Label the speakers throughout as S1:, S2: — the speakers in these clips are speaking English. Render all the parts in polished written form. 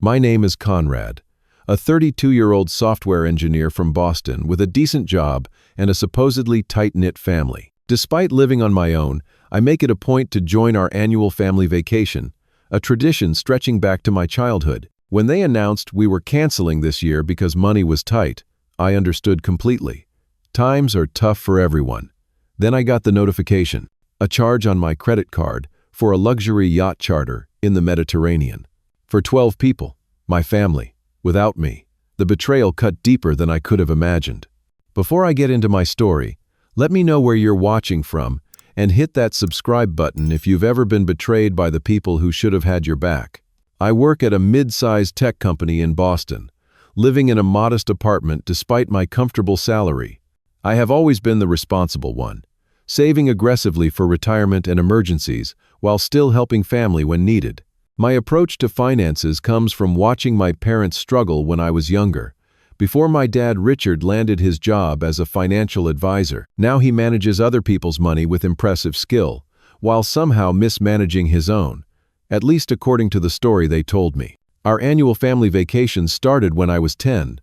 S1: My name is Conrad, a 32-year-old software engineer from Boston with a decent job and a supposedly tight-knit family. Despite living on my own, I make it a point to join our annual family vacation, a tradition stretching back to my childhood. When they announced we were canceling this year because money was tight, I understood completely. Times are tough for everyone. Then I got the notification, a charge on my credit card for a luxury yacht charter in the Mediterranean. For 12 people, my family, without me. The betrayal cut deeper than I could have imagined. Before I get into my story, let me know where you're watching from and hit that subscribe button if you've ever been betrayed by the people who should have had your back. I work at a mid-sized tech company in Boston, living in a modest apartment despite my comfortable salary. I have always been the responsible one, saving aggressively for retirement and emergencies while still helping family when needed. My approach to finances comes from watching my parents struggle when I was younger. Before my dad Richard landed his job as a financial advisor, now he manages other people's money with impressive skill, while somehow mismanaging his own, at least according to the story they told me. Our annual family vacations started when I was 10.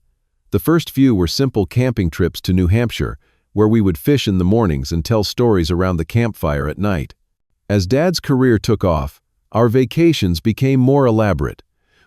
S1: The first few were simple camping trips to New Hampshire, where we would fish in the mornings and tell stories around the campfire at night. As Dad's career took off, our vacations became more elaborate.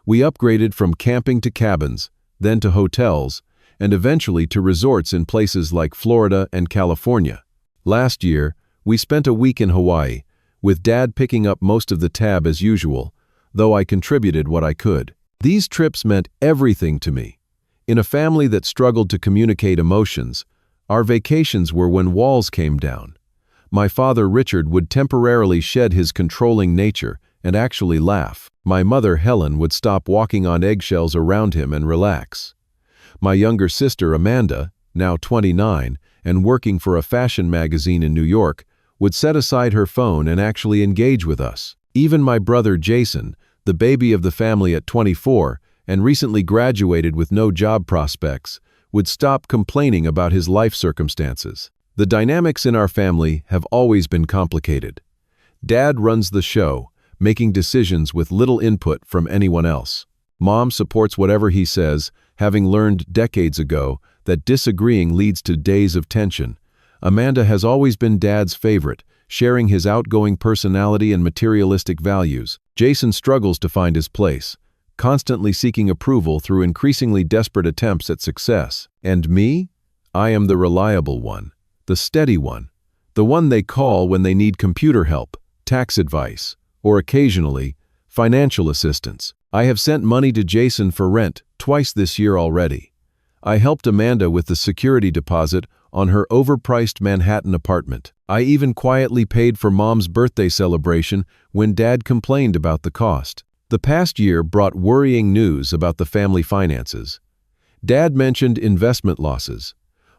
S1: We upgraded from camping to cabins, then to hotels, and eventually to resorts in places like Florida and California. Last year, we spent a week in Hawaii, with Dad picking up most of the tab as usual, though I contributed what I could. These trips meant everything to me. In a family that struggled to communicate emotions, our vacations were when walls came down. My father Richard would temporarily shed his controlling nature and actually laugh. My mother Helen would stop walking on eggshells around him and relax. My younger sister Amanda, now 29 and working for a fashion magazine in New York, would set aside her phone and actually engage with us. Even my brother Jason, the baby of the family at 24 and recently graduated with no job prospects, would stop complaining about his life circumstances. The dynamics in our family have always been complicated. Dad runs the show, making decisions with little input from anyone else. Mom supports whatever he says, having learned decades ago that disagreeing leads to days of tension. Amanda has always been Dad's favorite, sharing his outgoing personality and materialistic values. Jason struggles to find his place, constantly seeking approval through increasingly desperate attempts at success. And me? I am the reliable one, the steady one, the one they call when they need computer help, tax advice, or occasionally, financial assistance. I have sent money to Jason for rent twice this year already. I helped Amanda with the security deposit on her overpriced Manhattan apartment. I even quietly paid for Mom's birthday celebration when Dad complained about the cost. The past year brought worrying news about the family finances. Dad mentioned investment losses.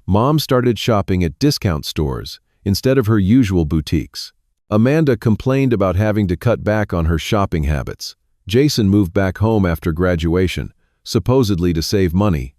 S1: Mom started shopping at discount stores instead of her usual boutiques. Amanda complained about having to cut back on her shopping habits. Jason moved back home after graduation, supposedly to save money.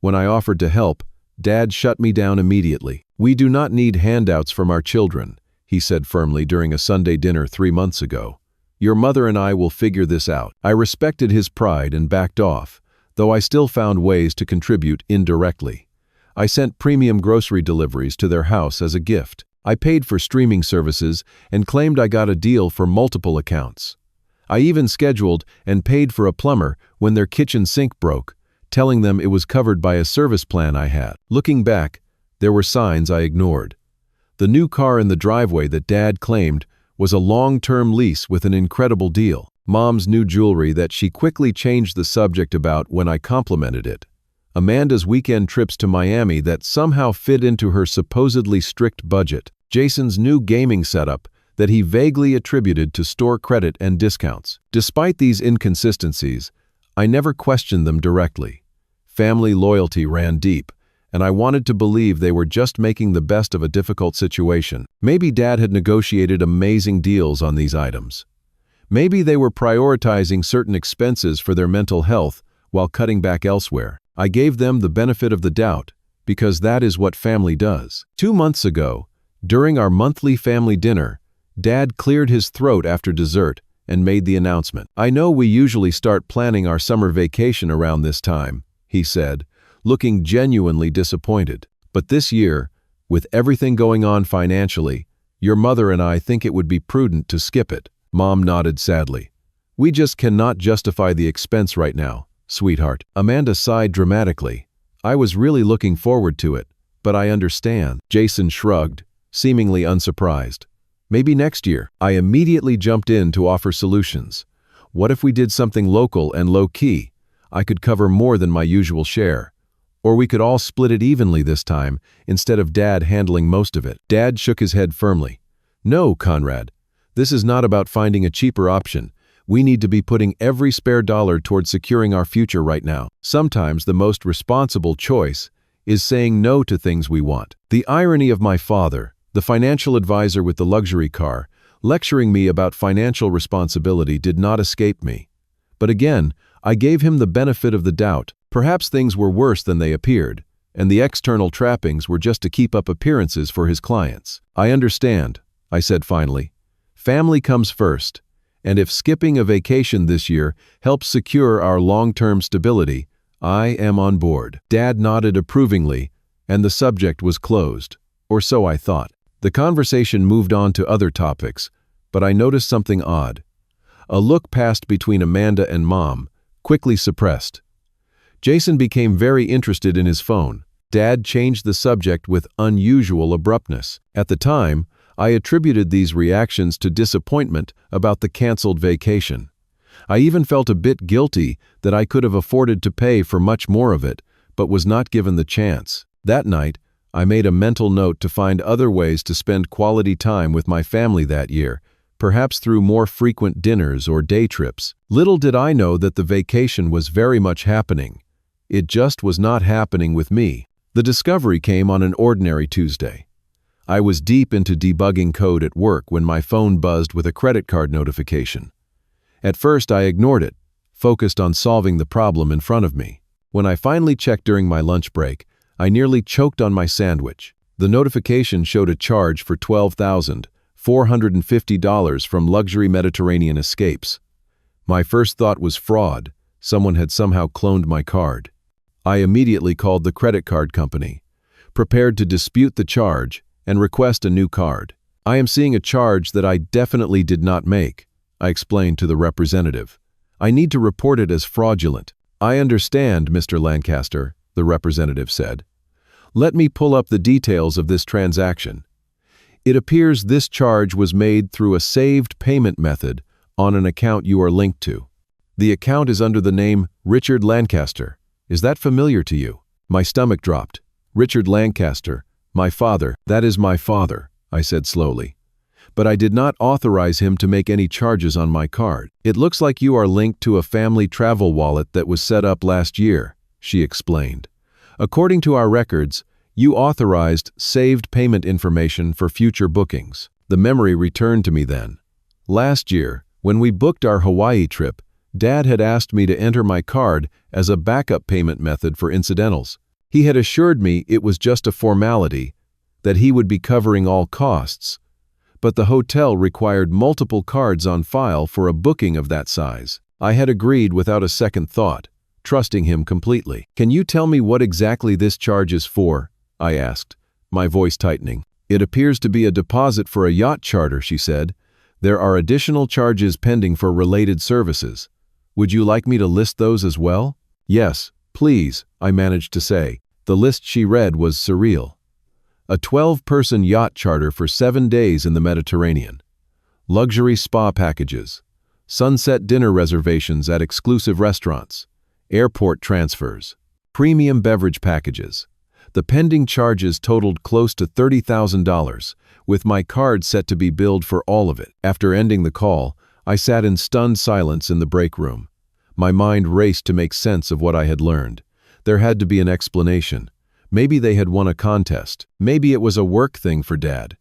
S1: When I offered to help, Dad shut me down immediately. "We do not need handouts from our children," he said firmly during a Sunday dinner 3 months ago. "Your mother and I will figure this out." I respected his pride and backed off, though I still found ways to contribute indirectly. I sent premium grocery deliveries to their house as a gift. I paid for streaming services and claimed I got a deal for multiple accounts. I even scheduled and paid for a plumber when their kitchen sink broke, telling them it was covered by a service plan I had. Looking back, there were signs I ignored. The new car in the driveway that Dad claimed was a long-term lease with an incredible deal. Mom's new jewelry that she quickly changed the subject about when I complimented it. Amanda's weekend trips to Miami that somehow fit into her supposedly strict budget. Jason's new gaming setup that he vaguely attributed to store credit and discounts. Despite these inconsistencies, I never questioned them directly. Family loyalty ran deep, and I wanted to believe they were just making the best of a difficult situation. Maybe Dad had negotiated amazing deals on these items. Maybe they were prioritizing certain expenses for their mental health while cutting back elsewhere. I gave them the benefit of the doubt, because that is what family does. 2 months ago, during our monthly family dinner, Dad cleared his throat after dessert and made the announcement. "I know we usually start planning our summer vacation around this time," he said, looking genuinely disappointed. "But this year, with everything going on financially, your mother and I think it would be prudent to skip it." Mom nodded sadly. "We just cannot justify the expense right now, sweetheart." Amanda sighed dramatically. "I was really looking forward to it, but I understand." Jason shrugged, seemingly unsurprised. "Maybe next year." I immediately jumped in to offer solutions. "What if we did something local and low-key? I could cover more than my usual share. Or we could all split it evenly this time, instead of Dad handling most of it." Dad shook his head firmly. "No, Conrad. This is not about finding a cheaper option. We need to be putting every spare dollar towards securing our future right now. Sometimes the most responsible choice is saying no to things we want." The irony of my father, the financial advisor with the luxury car, lecturing me about financial responsibility did not escape me. But again, I gave him the benefit of the doubt. Perhaps things were worse than they appeared, and the external trappings were just to keep up appearances for his clients. "I understand," I said finally. "Family comes first, and if skipping a vacation this year helps secure our long-term stability, I am on board." Dad nodded approvingly, and the subject was closed, or so I thought. The conversation moved on to other topics, but I noticed something odd. A look passed between Amanda and Mom, quickly suppressed. Jason became very interested in his phone. Dad changed the subject with unusual abruptness. At the time, I attributed these reactions to disappointment about the canceled vacation. I even felt a bit guilty that I could have afforded to pay for much more of it, but was not given the chance. That night, I made a mental note to find other ways to spend quality time with my family that year, perhaps through more frequent dinners or day trips. Little did I know that the vacation was very much happening. It just was not happening with me. The discovery came on an ordinary Tuesday. I was deep into debugging code at work when my phone buzzed with a credit card notification. At first, I ignored it, focused on solving the problem in front of me. When I finally checked during my lunch break, I nearly choked on my sandwich. The notification showed a charge for $12,450 from Luxury Mediterranean Escapes. My first thought was fraud. Someone had somehow cloned my card. I immediately called the credit card company, prepared to dispute the charge and request a new card. "I am seeing a charge that I definitely did not make," I explained to the representative. "I need to report it as fraudulent." "I understand, Mr. Lancaster," the representative said. "Let me pull up the details of this transaction. It appears this charge was made through a saved payment method on an account you are linked to. The account is under the name Richard Lancaster. Is that familiar to you?" My stomach dropped. "Richard Lancaster, my father." "That is my father," I said slowly. "But I did not authorize him to make any charges on my card." "It looks like you are linked to a family travel wallet that was set up last year," she explained. "According to our records, you authorized saved payment information for future bookings." The memory returned to me then. Last year, when we booked our Hawaii trip, Dad had asked me to enter my card as a backup payment method for incidentals. He had assured me it was just a formality, that he would be covering all costs, but the hotel required multiple cards on file for a booking of that size. I had agreed without a second thought, trusting him completely. "Can you tell me what exactly this charge is for?" I asked, my voice tightening. "It appears to be a deposit for a yacht charter," she said. "There are additional charges pending for related services. Would you like me to list those as well?" "Yes, please," I managed to say. The list she read was surreal. A 12-person yacht charter for 7 days in the Mediterranean. Luxury spa packages. Sunset dinner reservations at exclusive restaurants. Airport transfers. Premium beverage packages. The pending charges totaled close to $30,000, with my card set to be billed for all of it. After ending the call, I sat in stunned silence in the break room. My mind raced to make sense of what I had learned. There had to be an explanation. Maybe they had won a contest. Maybe it was a work thing for Dad.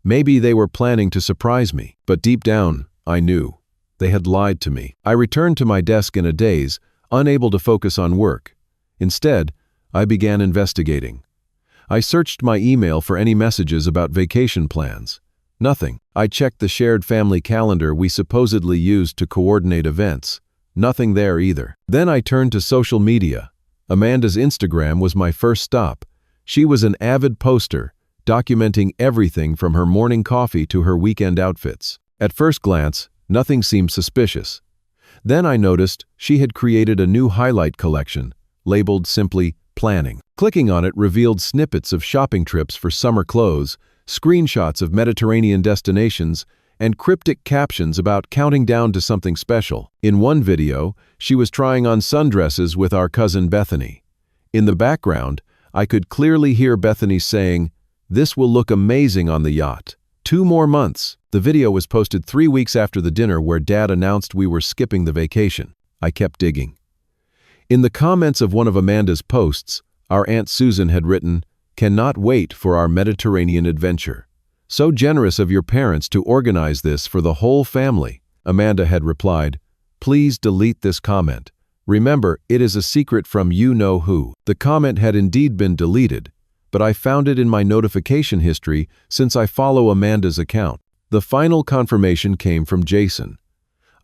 S1: Maybe they were planning to surprise me. But deep down, I knew. They had lied to me. I returned to my desk in a daze, unable to focus on work. Instead, I began investigating. I searched my email for any messages about vacation plans. Nothing. I checked the shared family calendar we supposedly used to coordinate events. Nothing there either. Then I turned to social media. Amanda's Instagram was my first stop. She was an avid poster, documenting everything from her morning coffee to her weekend outfits. At first glance, nothing seemed suspicious. Then I noticed she had created a new highlight collection, labeled simply planning. Clicking on it revealed snippets of shopping trips for summer clothes, screenshots of Mediterranean destinations, and cryptic captions about counting down to something special. In one video, she was trying on sundresses with our cousin Bethany. In the background, I could clearly hear Bethany saying, "This will look amazing on the yacht." 2 more months. The video was posted 3 weeks after the dinner where Dad announced we were skipping the vacation. I kept digging. In the comments of one of Amanda's posts, our Aunt Susan had written, "Cannot wait for our Mediterranean adventure. So generous of your parents to organize this for the whole family." Amanda had replied, "Please delete this comment. Remember, it is a secret from you-know-who." The comment had indeed been deleted, but I found it in my notification history since I follow Amanda's account. The final confirmation came from Jason.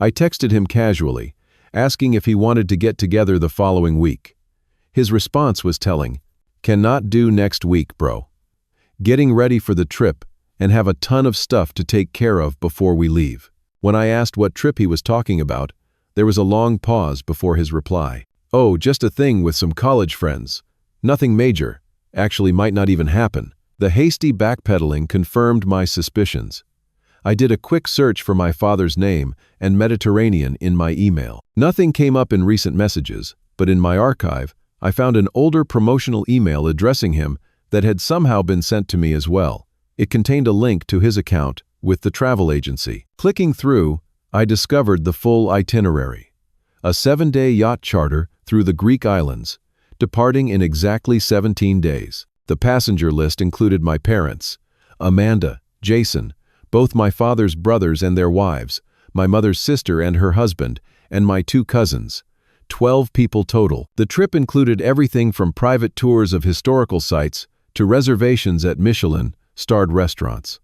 S1: I texted him casually, asking if he wanted to get together the following week. His response was telling, "Cannot do next week, bro. Getting ready for the trip and have a ton of stuff to take care of before we leave." When I asked what trip he was talking about, there was a long pause before his reply. "Oh, just a thing with some college friends. Nothing major. Actually might not even happen." The hasty backpedaling confirmed my suspicions. I did a quick search for my father's name and Mediterranean in my email. Nothing came up in recent messages, but in my archive, I found an older promotional email addressing him that had somehow been sent to me as well. It contained a link to his account with the travel agency. Clicking through, I discovered the full itinerary. A 7-day yacht charter through the Greek islands, departing in exactly 17 days. The passenger list included my parents, Amanda, Jason, both my father's brothers and their wives, my mother's sister and her husband, and my 2 cousins. 12 people total. The trip included everything from private tours of historical sites to reservations at Michelin-starred restaurants.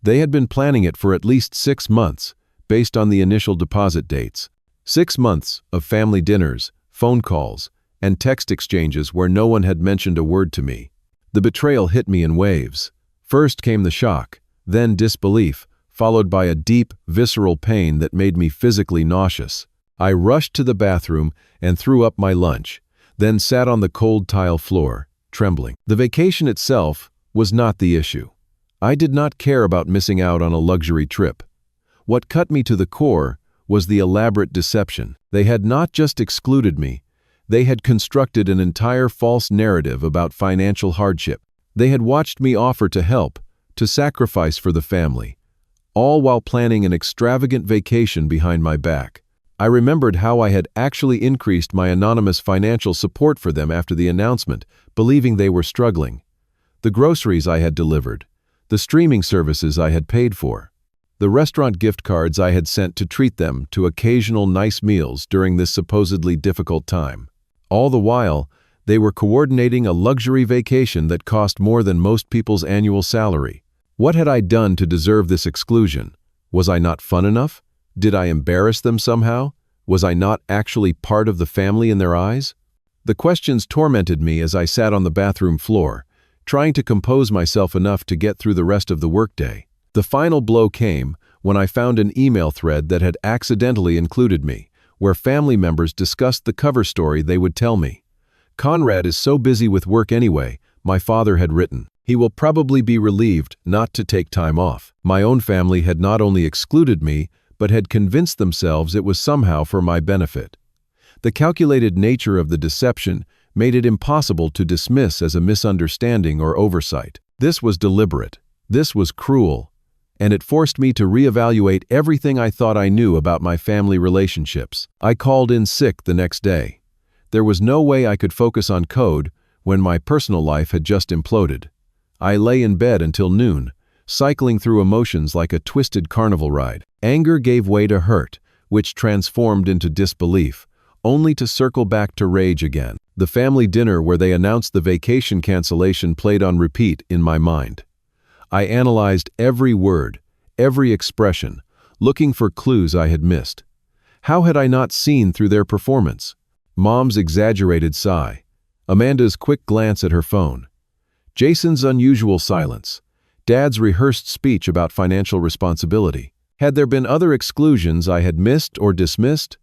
S1: They had been planning it for at least 6 months, based on the initial deposit dates. 6 months of family dinners, phone calls, and text exchanges where no one had mentioned a word to me. The betrayal hit me in waves. First came the shock, then disbelief, followed by a deep, visceral pain that made me physically nauseous. I rushed to the bathroom and threw up my lunch, then sat on the cold tile floor, trembling. The vacation itself was not the issue. I did not care about missing out on a luxury trip. What cut me to the core was the elaborate deception. They had not just excluded me, they had constructed an entire false narrative about financial hardship. They had watched me offer to help, to sacrifice for the family, all while planning an extravagant vacation behind my back. I remembered how I had actually increased my anonymous financial support for them after the announcement, believing they were struggling. The groceries I had delivered, the streaming services I had paid for, the restaurant gift cards I had sent to treat them to occasional nice meals during this supposedly difficult time. All the while, they were coordinating a luxury vacation that cost more than most people's annual salary. What had I done to deserve this exclusion? Was I not fun enough? Did I embarrass them somehow? Was I not actually part of the family in their eyes? The questions tormented me as I sat on the bathroom floor, trying to compose myself enough to get through the rest of the workday. The final blow came when I found an email thread that had accidentally included me, where family members discussed the cover story they would tell me. "Conrad is so busy with work anyway," my father had written. "He will probably be relieved not to take time off." My own family had not only excluded me, but had convinced themselves it was somehow for my benefit. The calculated nature of the deception made it impossible to dismiss as a misunderstanding or oversight. This was deliberate. This was cruel. And it forced me to reevaluate everything I thought I knew about my family relationships. I called in sick the next day. There was no way I could focus on code when my personal life had just imploded. I lay in bed until noon, cycling through emotions like a twisted carnival ride. Anger gave way to hurt, which transformed into disbelief, only to circle back to rage again. The family dinner where they announced the vacation cancellation played on repeat in my mind. I analyzed every word, every expression, looking for clues I had missed. How had I not seen through their performance? Mom's exaggerated sigh. Amanda's quick glance at her phone. Jason's unusual silence. Dad's rehearsed speech about financial responsibility. Had there been other exclusions I had missed or dismissed?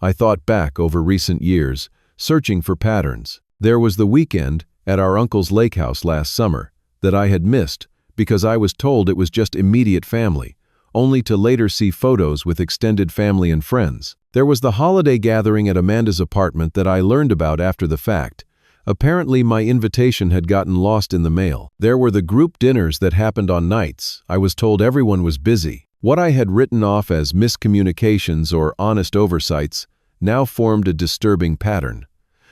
S1: I thought back over recent years, searching for patterns. There was the weekend at our uncle's lake house last summer that I had missed because I was told it was just immediate family, only to later see photos with extended family and friends. There was the holiday gathering at Amanda's apartment that I learned about after the fact. Apparently my invitation had gotten lost in the mail. There were the group dinners that happened on nights. I was told everyone was busy. What I had written off as miscommunications or honest oversights now formed a disturbing pattern.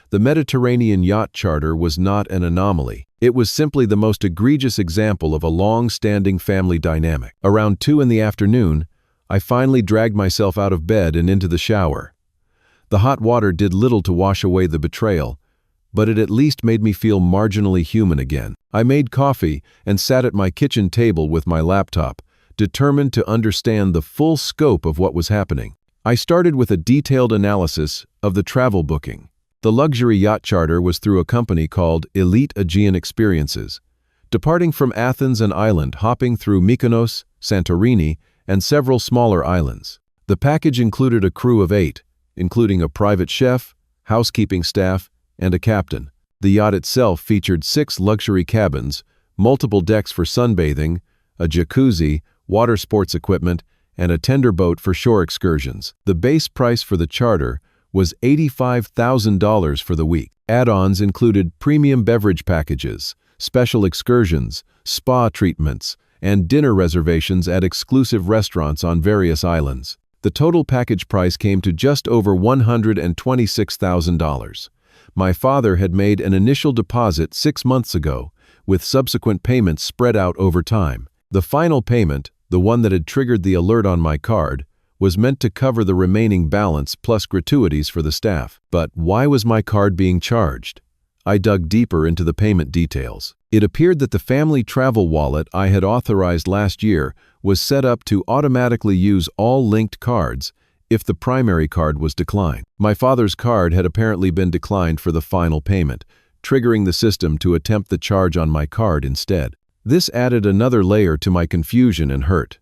S1: The Mediterranean yacht charter was not an anomaly. It was simply the most egregious example of a long-standing family dynamic. Around 2 in the afternoon, I finally dragged myself out of bed and into the shower. The hot water did little to wash away the betrayal, but it at least made me feel marginally human again. I made coffee and sat at my kitchen table with my laptop, determined to understand the full scope of what was happening. I started with a detailed analysis of the travel booking. The luxury yacht charter was through a company called Elite Aegean Experiences, departing from Athens and island, hopping through Mykonos, Santorini, and several smaller islands. The package included a crew of 8, including a private chef, housekeeping staff, and a captain. The yacht itself featured 6 luxury cabins, multiple decks for sunbathing, a jacuzzi, water sports equipment, and a tender boat for shore excursions. The base price for the charter was $85,000 for the week. Add-ons included premium beverage packages, special excursions, spa treatments, and dinner reservations at exclusive restaurants on various islands. The total package price came to just over $126,000. My father had made an initial deposit 6 months ago, with subsequent payments spread out over time. The final payment, the one that had triggered the alert on my card, was meant to cover the remaining balance plus gratuities for the staff. But why was my card being charged? I dug deeper into the payment details. It appeared that the family travel wallet I had authorized last year was set up to automatically use all linked cards if the primary card was declined. My father's card had apparently been declined for the final payment, triggering the system to attempt the charge on my card instead. This added another layer to my confusion and hurt.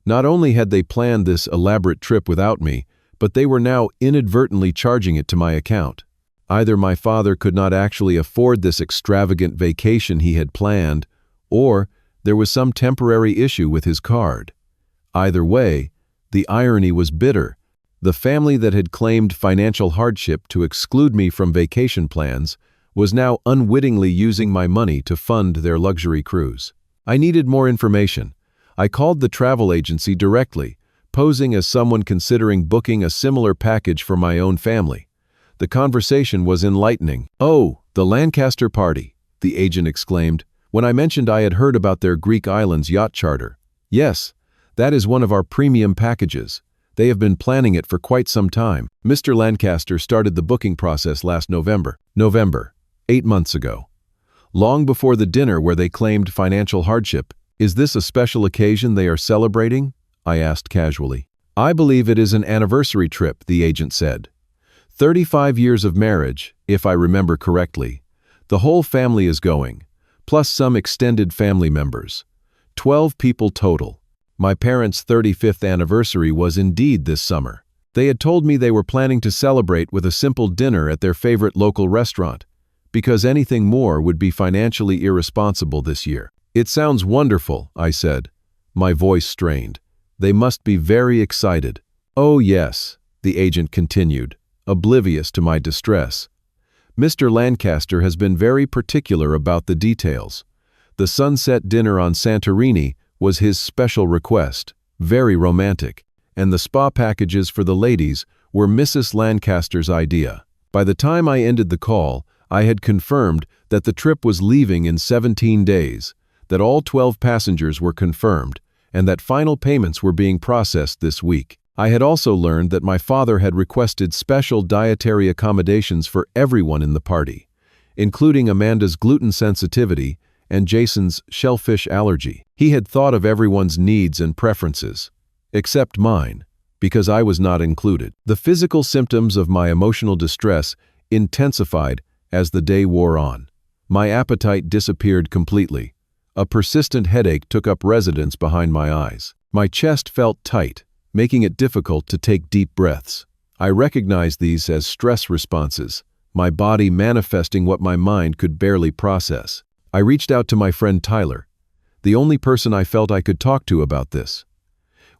S1: Not only had they planned this elaborate trip without me, but they were now inadvertently charging it to my account. Either my father could not actually afford this extravagant vacation he had planned, or there was some temporary issue with his card. Either way, the irony was bitter. The family that had claimed financial hardship to exclude me from vacation plans was now unwittingly using my money to fund their luxury cruise. I needed more information. I called the travel agency directly, posing as someone considering booking a similar package for my own family. The conversation was enlightening. "Oh, the Lancaster party," the agent exclaimed, when I mentioned I had heard about their Greek islands yacht charter. "Yes, that is one of our premium packages. They have been planning it for quite some time. Mr. Lancaster started the booking process last November, 8 months ago. Long before the dinner where they claimed financial hardship. Is this a special occasion they are celebrating?" I asked casually. "I believe it is an anniversary trip," the agent said. 35 years of marriage, if I remember correctly. The whole family is going, plus some extended family members. 12 people total. My parents' 35th anniversary was indeed this summer. They had told me they were planning to celebrate with a simple dinner at their favorite local restaurant, because anything more would be financially irresponsible this year. "It sounds wonderful," I said, my voice strained. "They must be very excited." "Oh yes," the agent continued, oblivious to my distress. "Mr. Lancaster has been very particular about the details. The sunset dinner on Santorini was his special request, very romantic, and the spa packages for the ladies were Mrs. Lancaster's idea." By the time I ended the call, I had confirmed that the trip was leaving in 17 days, that all 12 passengers were confirmed, and that final payments were being processed this week. I had also learned that my father had requested special dietary accommodations for everyone in the party, including Amanda's gluten sensitivity and Jason's shellfish allergy. He had thought of everyone's needs and preferences, except mine, because I was not included. The physical symptoms of my emotional distress intensified as the day wore on. My appetite disappeared completely. A persistent headache took up residence behind my eyes. My chest felt tight, making it difficult to take deep breaths. I recognized these as stress responses, my body manifesting what my mind could barely process. I reached out to my friend Tyler, the only person I felt I could talk to about this.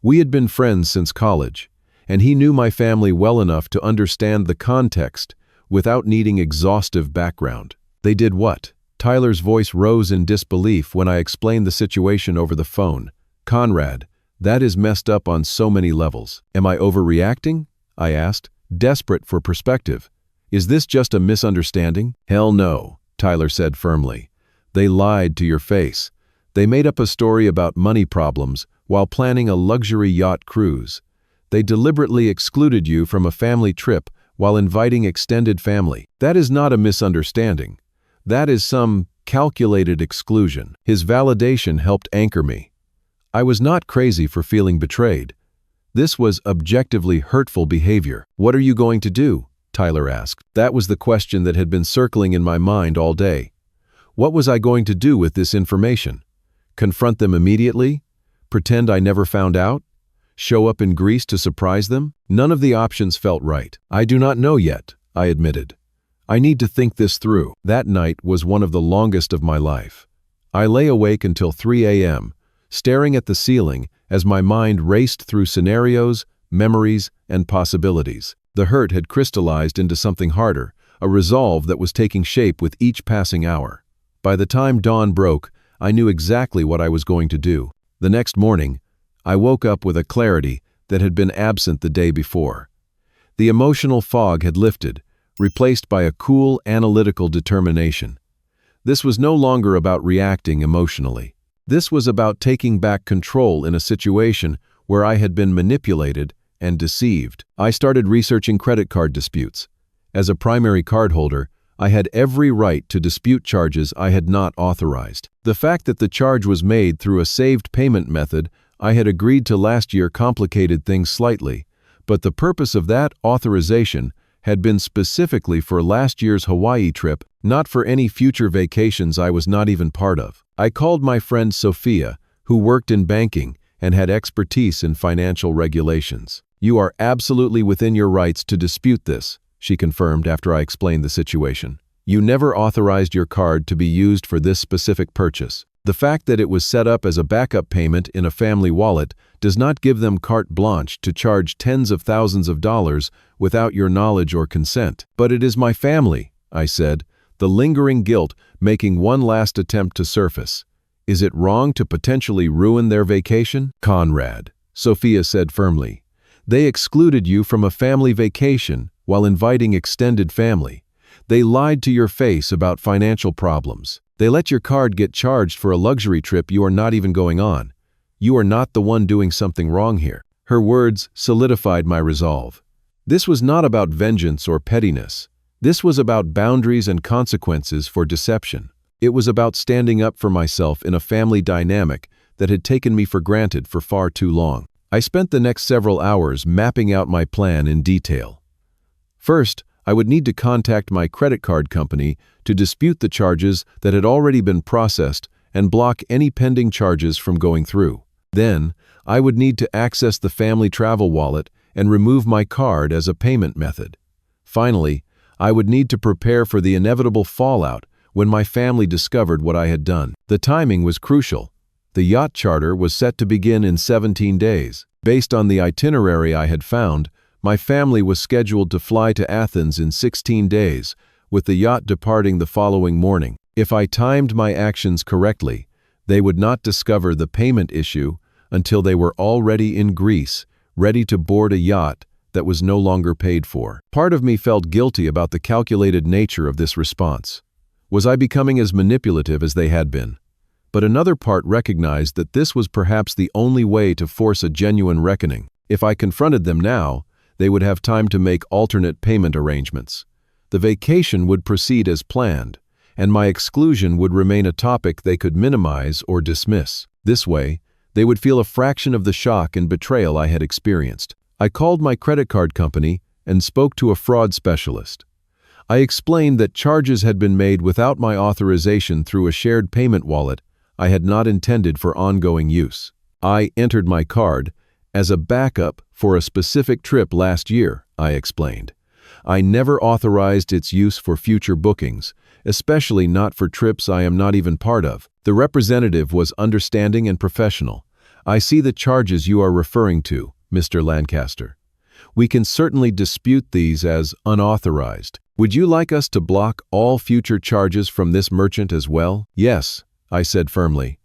S1: We had been friends since college, and he knew my family well enough to understand the context without needing exhaustive background. They did what? Tyler's voice rose in disbelief when I explained the situation over the phone. Conrad, that is messed up on so many levels. Am I overreacting? I asked, desperate for perspective. Is this just a misunderstanding? Hell no, Tyler said firmly. They lied to your face. They made up a story about money problems while planning a luxury yacht cruise. They deliberately excluded you from a family trip while inviting extended family. That is not a misunderstanding. That is some calculated exclusion. His validation helped anchor me. I was not crazy for feeling betrayed. This was objectively hurtful behavior. What are you going to do? Tyler asked. That was the question that had been circling in my mind all day. What was I going to do with this information? Confront them immediately? Pretend I never found out? Show up in Greece to surprise them? None of the options felt right. I do not know yet, I admitted. I need to think this through. That night was one of the longest of my life. I lay awake until 3 a.m., staring at the ceiling as my mind raced through scenarios, memories, and possibilities. The hurt had crystallized into something harder, a resolve that was taking shape with each passing hour. By the time dawn broke, I knew exactly what I was going to do. The next morning, I woke up with a clarity that had been absent the day before. The emotional fog had lifted, replaced by a cool, analytical determination. This was no longer about reacting emotionally. This was about taking back control in a situation where I had been manipulated and deceived. I started researching credit card disputes. As a primary cardholder, I had every right to dispute charges I had not authorized. The fact that the charge was made through a saved payment method I had agreed to last year complicated things slightly, but the purpose of that authorization had been specifically for last year's Hawaii trip, not for any future vacations I was not even part of. I called my friend Sophia, who worked in banking and had expertise in financial regulations. You are absolutely within your rights to dispute this, she confirmed after I explained the situation. You never authorized your card to be used for this specific purchase. The fact that it was set up as a backup payment in a family wallet does not give them carte blanche to charge tens of thousands of dollars without your knowledge or consent. But it is my family, I said, the lingering guilt making one last attempt to surface. Is it wrong to potentially ruin their vacation? Conrad, Sophia said firmly. They excluded you from a family vacation while inviting extended family. They lied to your face about financial problems. They let your card get charged for a luxury trip you are not even going on. You are not the one doing something wrong here. Her words solidified my resolve. This was not about vengeance or pettiness. This was about boundaries and consequences for deception. It was about standing up for myself in a family dynamic that had taken me for granted for far too long. I spent the next several hours mapping out my plan in detail. First, I would need to contact my credit card company to dispute the charges that had already been processed and block any pending charges from going through. Then, I would need to access the family travel wallet and remove my card as a payment method. Finally, I would need to prepare for the inevitable fallout when my family discovered what I had done. The timing was crucial. The yacht charter was set to begin in 17 days. Based on the itinerary I had found, my family was scheduled to fly to Athens in 16 days, with the yacht departing the following morning. If I timed my actions correctly, they would not discover the payment issue until they were already in Greece, ready to board a yacht that was no longer paid for. Part of me felt guilty about the calculated nature of this response. Was I becoming as manipulative as they had been? But another part recognized that this was perhaps the only way to force a genuine reckoning. If I confronted them now, they would have time to make alternate payment arrangements. The vacation would proceed as planned, and my exclusion would remain a topic they could minimize or dismiss. This way, they would feel a fraction of the shock and betrayal I had experienced. I called my credit card company and spoke to a fraud specialist. I explained that charges had been made without my authorization through a shared payment wallet I had not intended for ongoing use. I entered my card as a backup for a specific trip last year, I explained. I never authorized its use for future bookings, especially not for trips I am not even part of. The representative was understanding and professional. I see the charges you are referring to, Mr. Lancaster. We can certainly dispute these as unauthorized. Would you like us to block all future charges from this merchant as well? Yes, I said firmly.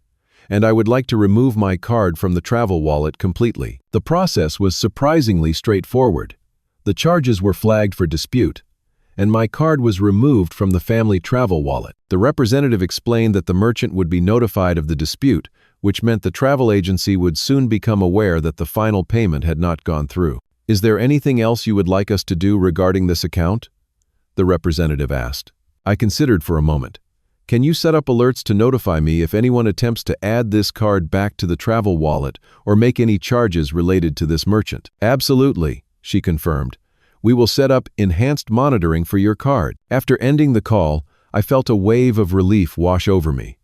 S1: And I would like to remove my card from the travel wallet completely. The process was surprisingly straightforward. The charges were flagged for dispute, and my card was removed from the family travel wallet. The representative explained that the merchant would be notified of the dispute, which meant the travel agency would soon become aware that the final payment had not gone through. Is there anything else you would like us to do regarding this account? The representative asked. I considered for a moment. Can you set up alerts to notify me if anyone attempts to add this card back to the travel wallet or make any charges related to this merchant? Absolutely, she confirmed. We will set up enhanced monitoring for your card. After ending the call, I felt a wave of relief wash over me.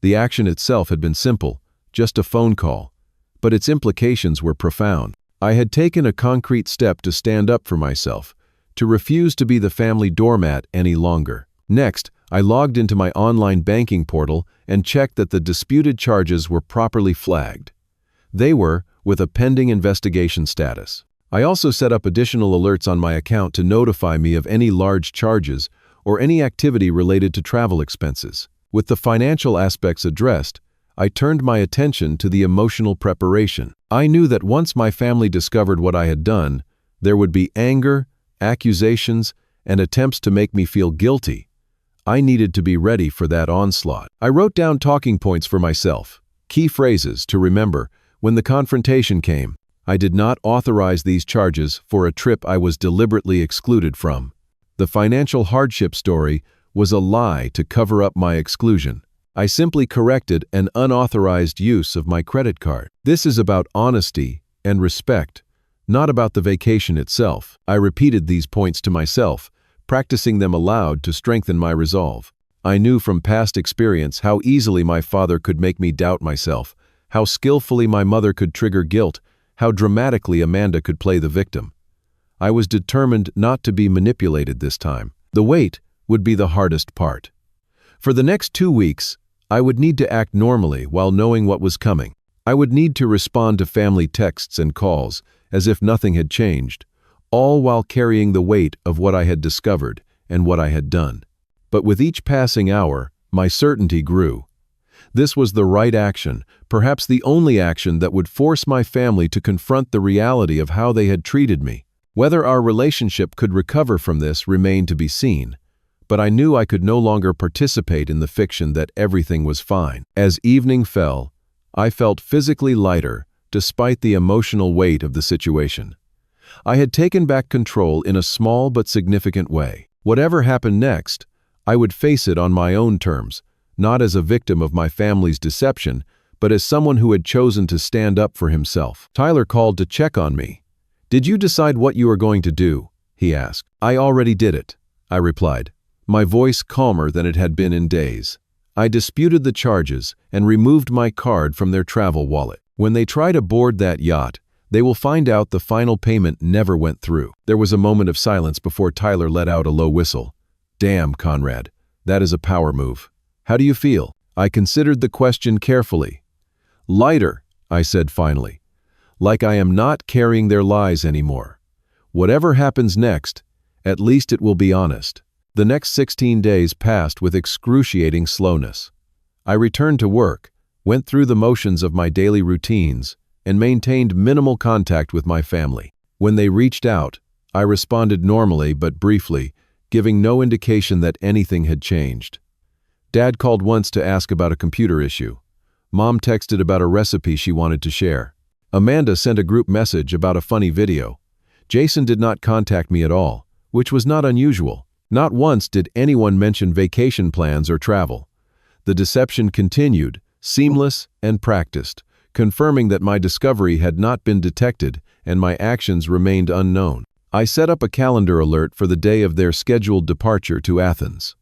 S1: The action itself had been simple, just a phone call, but its implications were profound. I had taken a concrete step to stand up for myself, to refuse to be the family doormat any longer. Next, I logged into my online banking portal and checked that the disputed charges were properly flagged. They were, with a pending investigation status. I also set up additional alerts on my account to notify me of any large charges or any activity related to travel expenses. With the financial aspects addressed, I turned my attention to the emotional preparation. I knew that once my family discovered what I had done, there would be anger, accusations, and attempts to make me feel guilty. I needed to be ready for that onslaught. I wrote down talking points for myself, key phrases to remember when the confrontation came. I did not authorize these charges for a trip I was deliberately excluded from. The financial hardship story was a lie to cover up my exclusion. I simply corrected an unauthorized use of my credit card. This is about honesty and respect, not about the vacation itself. I repeated these points to myself, practicing them aloud to strengthen my resolve. I knew from past experience how easily my father could make me doubt myself, how skillfully my mother could trigger guilt, how dramatically Amanda could play the victim. I was determined not to be manipulated this time. The wait would be the hardest part. For the next 2 weeks, I would need to act normally while knowing what was coming. I would need to respond to family texts and calls as if nothing had changed, all while carrying the weight of what I had discovered and what I had done. But with each passing hour, my certainty grew. This was the right action, perhaps the only action that would force my family to confront the reality of how they had treated me. Whether our relationship could recover from this remained to be seen, but I knew I could no longer participate in the fiction that everything was fine. As evening fell, I felt physically lighter, despite the emotional weight of the situation. I had taken back control in a small but significant way. Whatever happened next, I would face it on my own terms, not as a victim of my family's deception, but as someone who had chosen to stand up for himself. Tyler called to check on me. "Did you decide what you are going to do?" he asked. "I already did it," I replied, my voice calmer than it had been in days. I disputed the charges and removed my card from their travel wallet. When they try to board that yacht, they will find out the final payment never went through. There was a moment of silence before Tyler let out a low whistle. "Damn, Conrad, that is a power move. How do you feel?" I considered the question carefully. "Lighter," I said finally, "like I am not carrying their lies anymore. Whatever happens next, at least it will be honest." The next 16 days passed with excruciating slowness. I returned to work, went through the motions of my daily routines, and maintained minimal contact with my family. When they reached out, I responded normally but briefly, giving no indication that anything had changed. Dad called once to ask about a computer issue. Mom texted about a recipe she wanted to share. Amanda sent a group message about a funny video. Jason did not contact me at all, which was not unusual. Not once did anyone mention vacation plans or travel. The deception continued, seamless and practiced, confirming that my discovery had not been detected and my actions remained unknown. I set up a calendar alert for the day of their scheduled departure to Athens.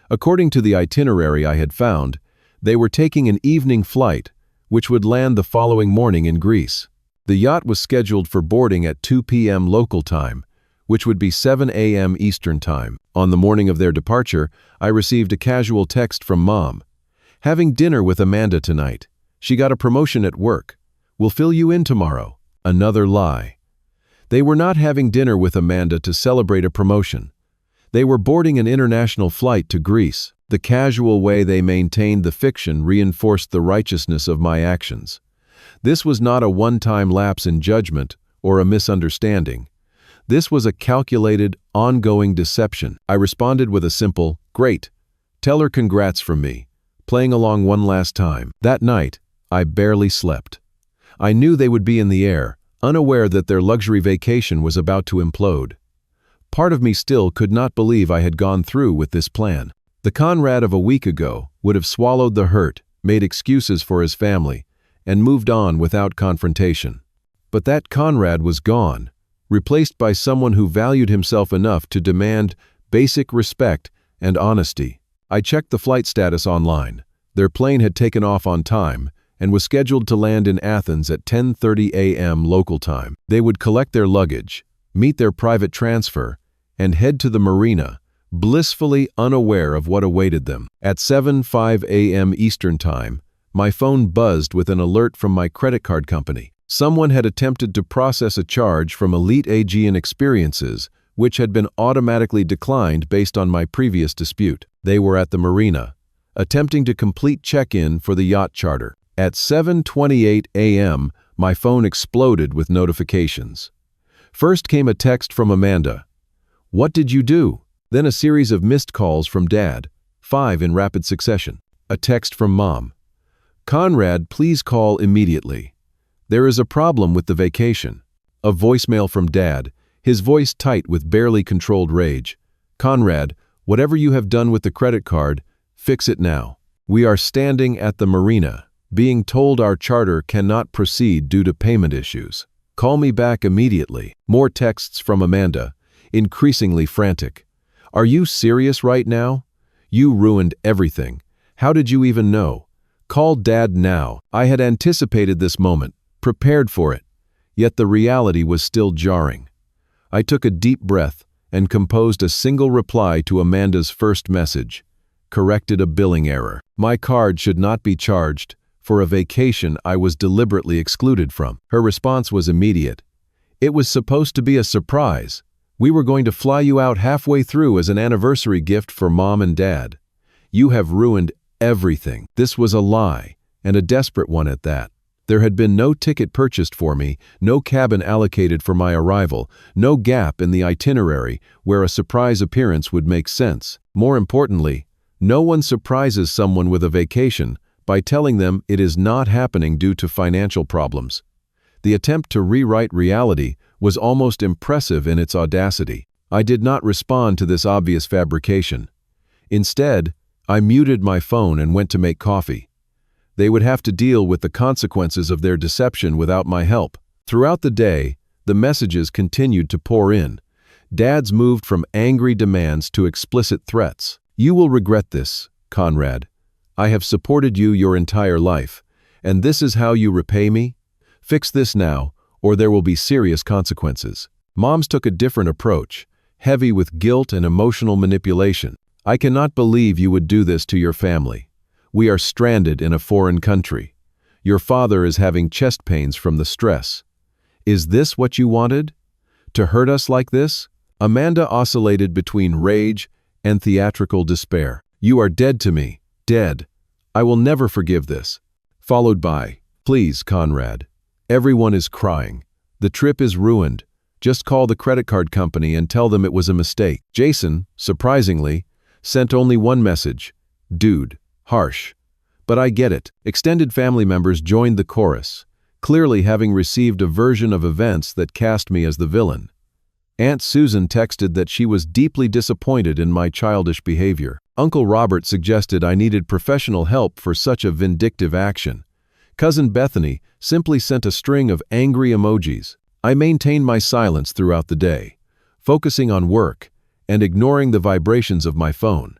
S1: According to the itinerary I had found, they were taking an evening flight, which would land the following morning in Greece. The yacht was scheduled for boarding at 2 p.m. local time, which would be 7 a.m. Eastern Time. On the morning of their departure, I received a casual text from Mom. "Having dinner with Amanda tonight. She got a promotion at work. We'll fill you in tomorrow." Another lie. They were not having dinner with Amanda to celebrate a promotion. They were boarding an international flight to Greece. The casual way they maintained the fiction reinforced the righteousness of my actions. This was not a one-time lapse in judgment or a misunderstanding. This was a calculated, ongoing deception. I responded with a simple, "Great. Tell her congrats from me. Playing along one last time." That night, I barely slept. I knew they would be in the air, unaware that their luxury vacation was about to implode. Part of me still could not believe I had gone through with this plan. The Conrad of a week ago would have swallowed the hurt, made excuses for his family, and moved on without confrontation. But that Conrad was gone, replaced by someone who valued himself enough to demand basic respect and honesty. I checked the flight status online. Their plane had taken off on time and was scheduled to land in Athens at 10:30 a.m. local time. They would collect their luggage, meet their private transfer, and head to the marina, blissfully unaware of what awaited them. At 7:05 a.m. Eastern Time, my phone buzzed with an alert from my credit card company. Someone had attempted to process a charge from Elite Aegean Experiences, which had been automatically declined based on my previous dispute. They were at the marina, attempting to complete check-in for the yacht charter. At 7:28 a.m., my phone exploded with notifications. First came a text from Amanda. "What did you do?" Then a series of missed calls from Dad, 5 in rapid succession. A text from Mom. "Conrad, please call immediately. There is a problem with the vacation." A voicemail from Dad, his voice tight with barely controlled rage. "Conrad, whatever you have done with the credit card, fix it now. We are standing at the marina, being told our charter cannot proceed due to payment issues. Call me back immediately." More texts from Amanda, increasingly frantic. "Are you serious right now? You ruined everything. How did you even know? Call Dad now." I had anticipated this moment, prepared for it, yet the reality was still jarring. I took a deep breath and composed a single reply to Amanda's first message, corrected a billing error. My card should not be charged for a vacation I was deliberately excluded from. Her response was immediate. "It was supposed to be a surprise. We were going to fly you out halfway through as an anniversary gift for Mom and Dad. You have ruined everything." This was a lie, and a desperate one at that. There had been no ticket purchased for me, no cabin allocated for my arrival, no gap in the itinerary where a surprise appearance would make sense. More importantly, no one surprises someone with a vacation by telling them it is not happening due to financial problems. The attempt to rewrite reality was almost impressive in its audacity. I did not respond to this obvious fabrication. Instead, I muted my phone and went to make coffee. They would have to deal with the consequences of their deception without my help. Throughout the day, the messages continued to pour in. Dad's moved from angry demands to explicit threats. "You will regret this, Conrad. I have supported you your entire life, and this is how you repay me? Fix this now, or there will be serious consequences." Mom's took a different approach, heavy with guilt and emotional manipulation. "I cannot believe you would do this to your family. We are stranded in a foreign country. Your father is having chest pains from the stress. Is this what you wanted? To hurt us like this?" Amanda oscillated between rage and theatrical despair. "You are dead to me. Dead. I will never forgive this." Followed by, "Please, Conrad. Everyone is crying. The trip is ruined. Just call the credit card company and tell them it was a mistake." Jason, surprisingly, sent only one message. "Dude, harsh. But I get it." Extended family members joined the chorus, clearly having received a version of events that cast me as the villain. Aunt Susan texted that she was deeply disappointed in my childish behavior. Uncle Robert suggested I needed professional help for such a vindictive action. Cousin Bethany simply sent a string of angry emojis. I maintained my silence throughout the day, focusing on work and ignoring the vibrations of my phone.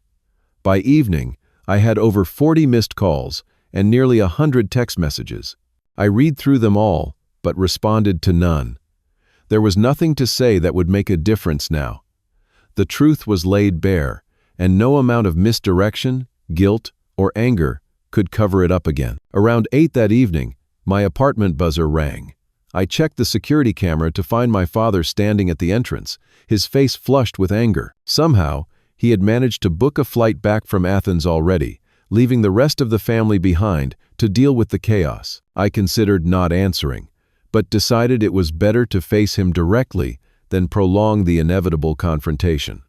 S1: By evening, I had over 40 missed calls and nearly 100 text messages. I read through them all, but responded to none. There was nothing to say that would make a difference now. The truth was laid bare, and no amount of misdirection, guilt, or anger could cover it up again. Around 8 that evening, my apartment buzzer rang. I checked the security camera to find my father standing at the entrance, his face flushed with anger. Somehow, he had managed to book a flight back from Athens already, leaving the rest of the family behind to deal with the chaos. I considered not answering, but decided it was better to face him directly than prolong the inevitable confrontation.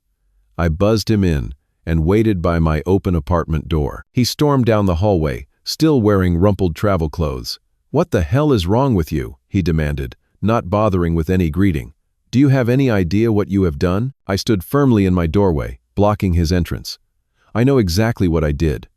S1: I buzzed him in and waited by my open apartment door. He stormed down the hallway, still wearing rumpled travel clothes. "What the hell is wrong with you?" he demanded, not bothering with any greeting. "Do you have any idea what you have done?" I stood firmly in my doorway, blocking his entrance. "I know exactly what I did.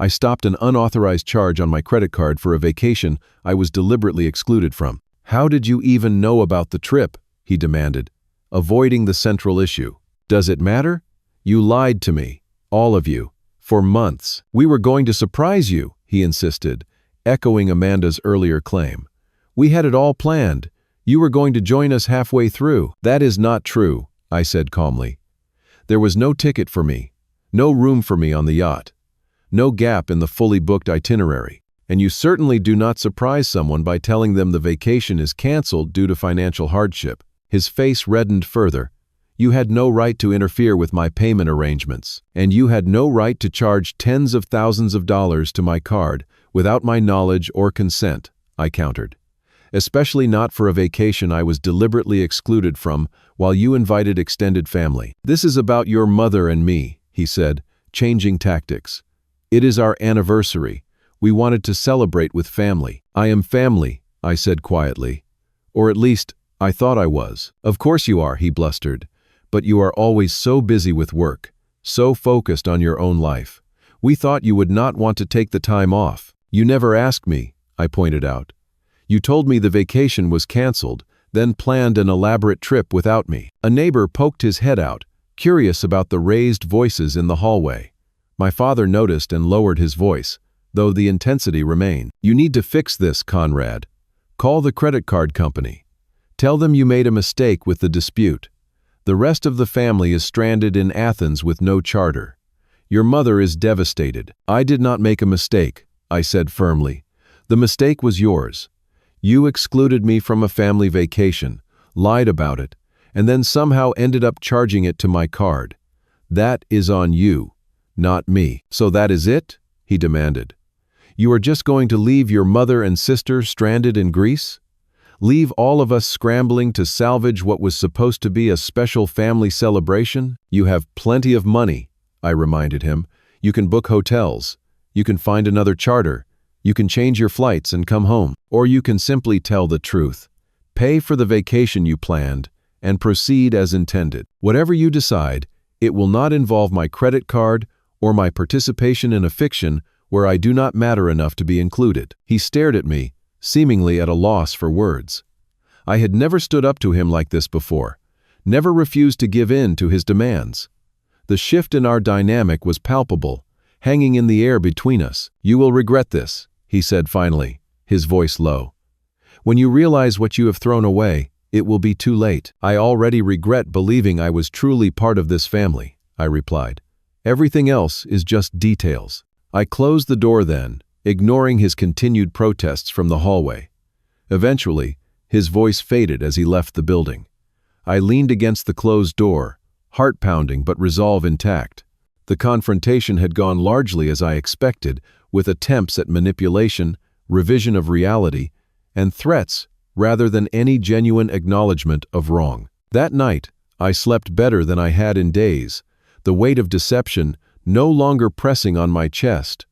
S1: I stopped an unauthorized charge on my credit card for a vacation I was deliberately excluded from." "How did you even know about the trip?" he demanded, avoiding the central issue. "Does it matter? You lied to me, all of you, for months. We were going to surprise you," he insisted, echoing Amanda's earlier claim. "We had it all planned. You were going to join us halfway through." "That is not true," I said calmly. "There was no ticket for me, no room for me on the yacht, no gap in the fully booked itinerary. And you certainly do not surprise someone by telling them the vacation is canceled due to financial hardship." His face reddened further. "You had no right to interfere with my payment arrangements, and you had no right to charge tens of thousands of dollars to my card without my knowledge or consent," I countered. "Especially not for a vacation I was deliberately excluded from while you invited extended family." "This is about your mother and me," he said, changing tactics. "It is our anniversary. We wanted to celebrate with family." "I am family," I said quietly. "Or at least, I thought I was." "Of course you are," he blustered. "But you are always so busy with work, so focused on your own life. We thought you would not want to take the time off." "You never asked me," I pointed out. "You told me the vacation was canceled, then planned an elaborate trip without me." A neighbor poked his head out, curious about the raised voices in the hallway. My father noticed and lowered his voice, though the intensity remained. "You need to fix this, Conrad. Call the credit card company. Tell them you made a mistake with the dispute. The rest of the family is stranded in Athens with no charter. Your mother is devastated." "I did not make a mistake," I said firmly. "The mistake was yours. You excluded me from a family vacation, lied about it, and then somehow ended up charging it to my card. That is on you, not me." "So that is it?" he demanded. "You are just going to leave your mother and sister stranded in Greece? Leave all of us scrambling to salvage what was supposed to be a special family celebration? You have plenty of money," I reminded him. "You can book hotels. You can find another charter. You can change your flights and come home. Or you can simply tell the truth. Pay for the vacation you planned and proceed as intended. Whatever you decide, it will not involve my credit card or my participation in a fiction where I do not matter enough to be included." He stared at me, seemingly at a loss for words. I had never stood up to him like this before, never refused to give in to his demands. The shift in our dynamic was palpable, hanging in the air between us. "You will regret this," he said finally, his voice low. "When you realize what you have thrown away, it will be too late." "I already regret believing I was truly part of this family," I replied. "Everything else is just details." I closed the door then, ignoring his continued protests from the hallway. Eventually, his voice faded as he left the building. I leaned against the closed door, heart pounding but resolve intact. The confrontation had gone largely as I expected, with attempts at manipulation, revision of reality, and threats rather than any genuine acknowledgement of wrong. That night, I slept better than I had in days, the weight of deception no longer pressing on my chest.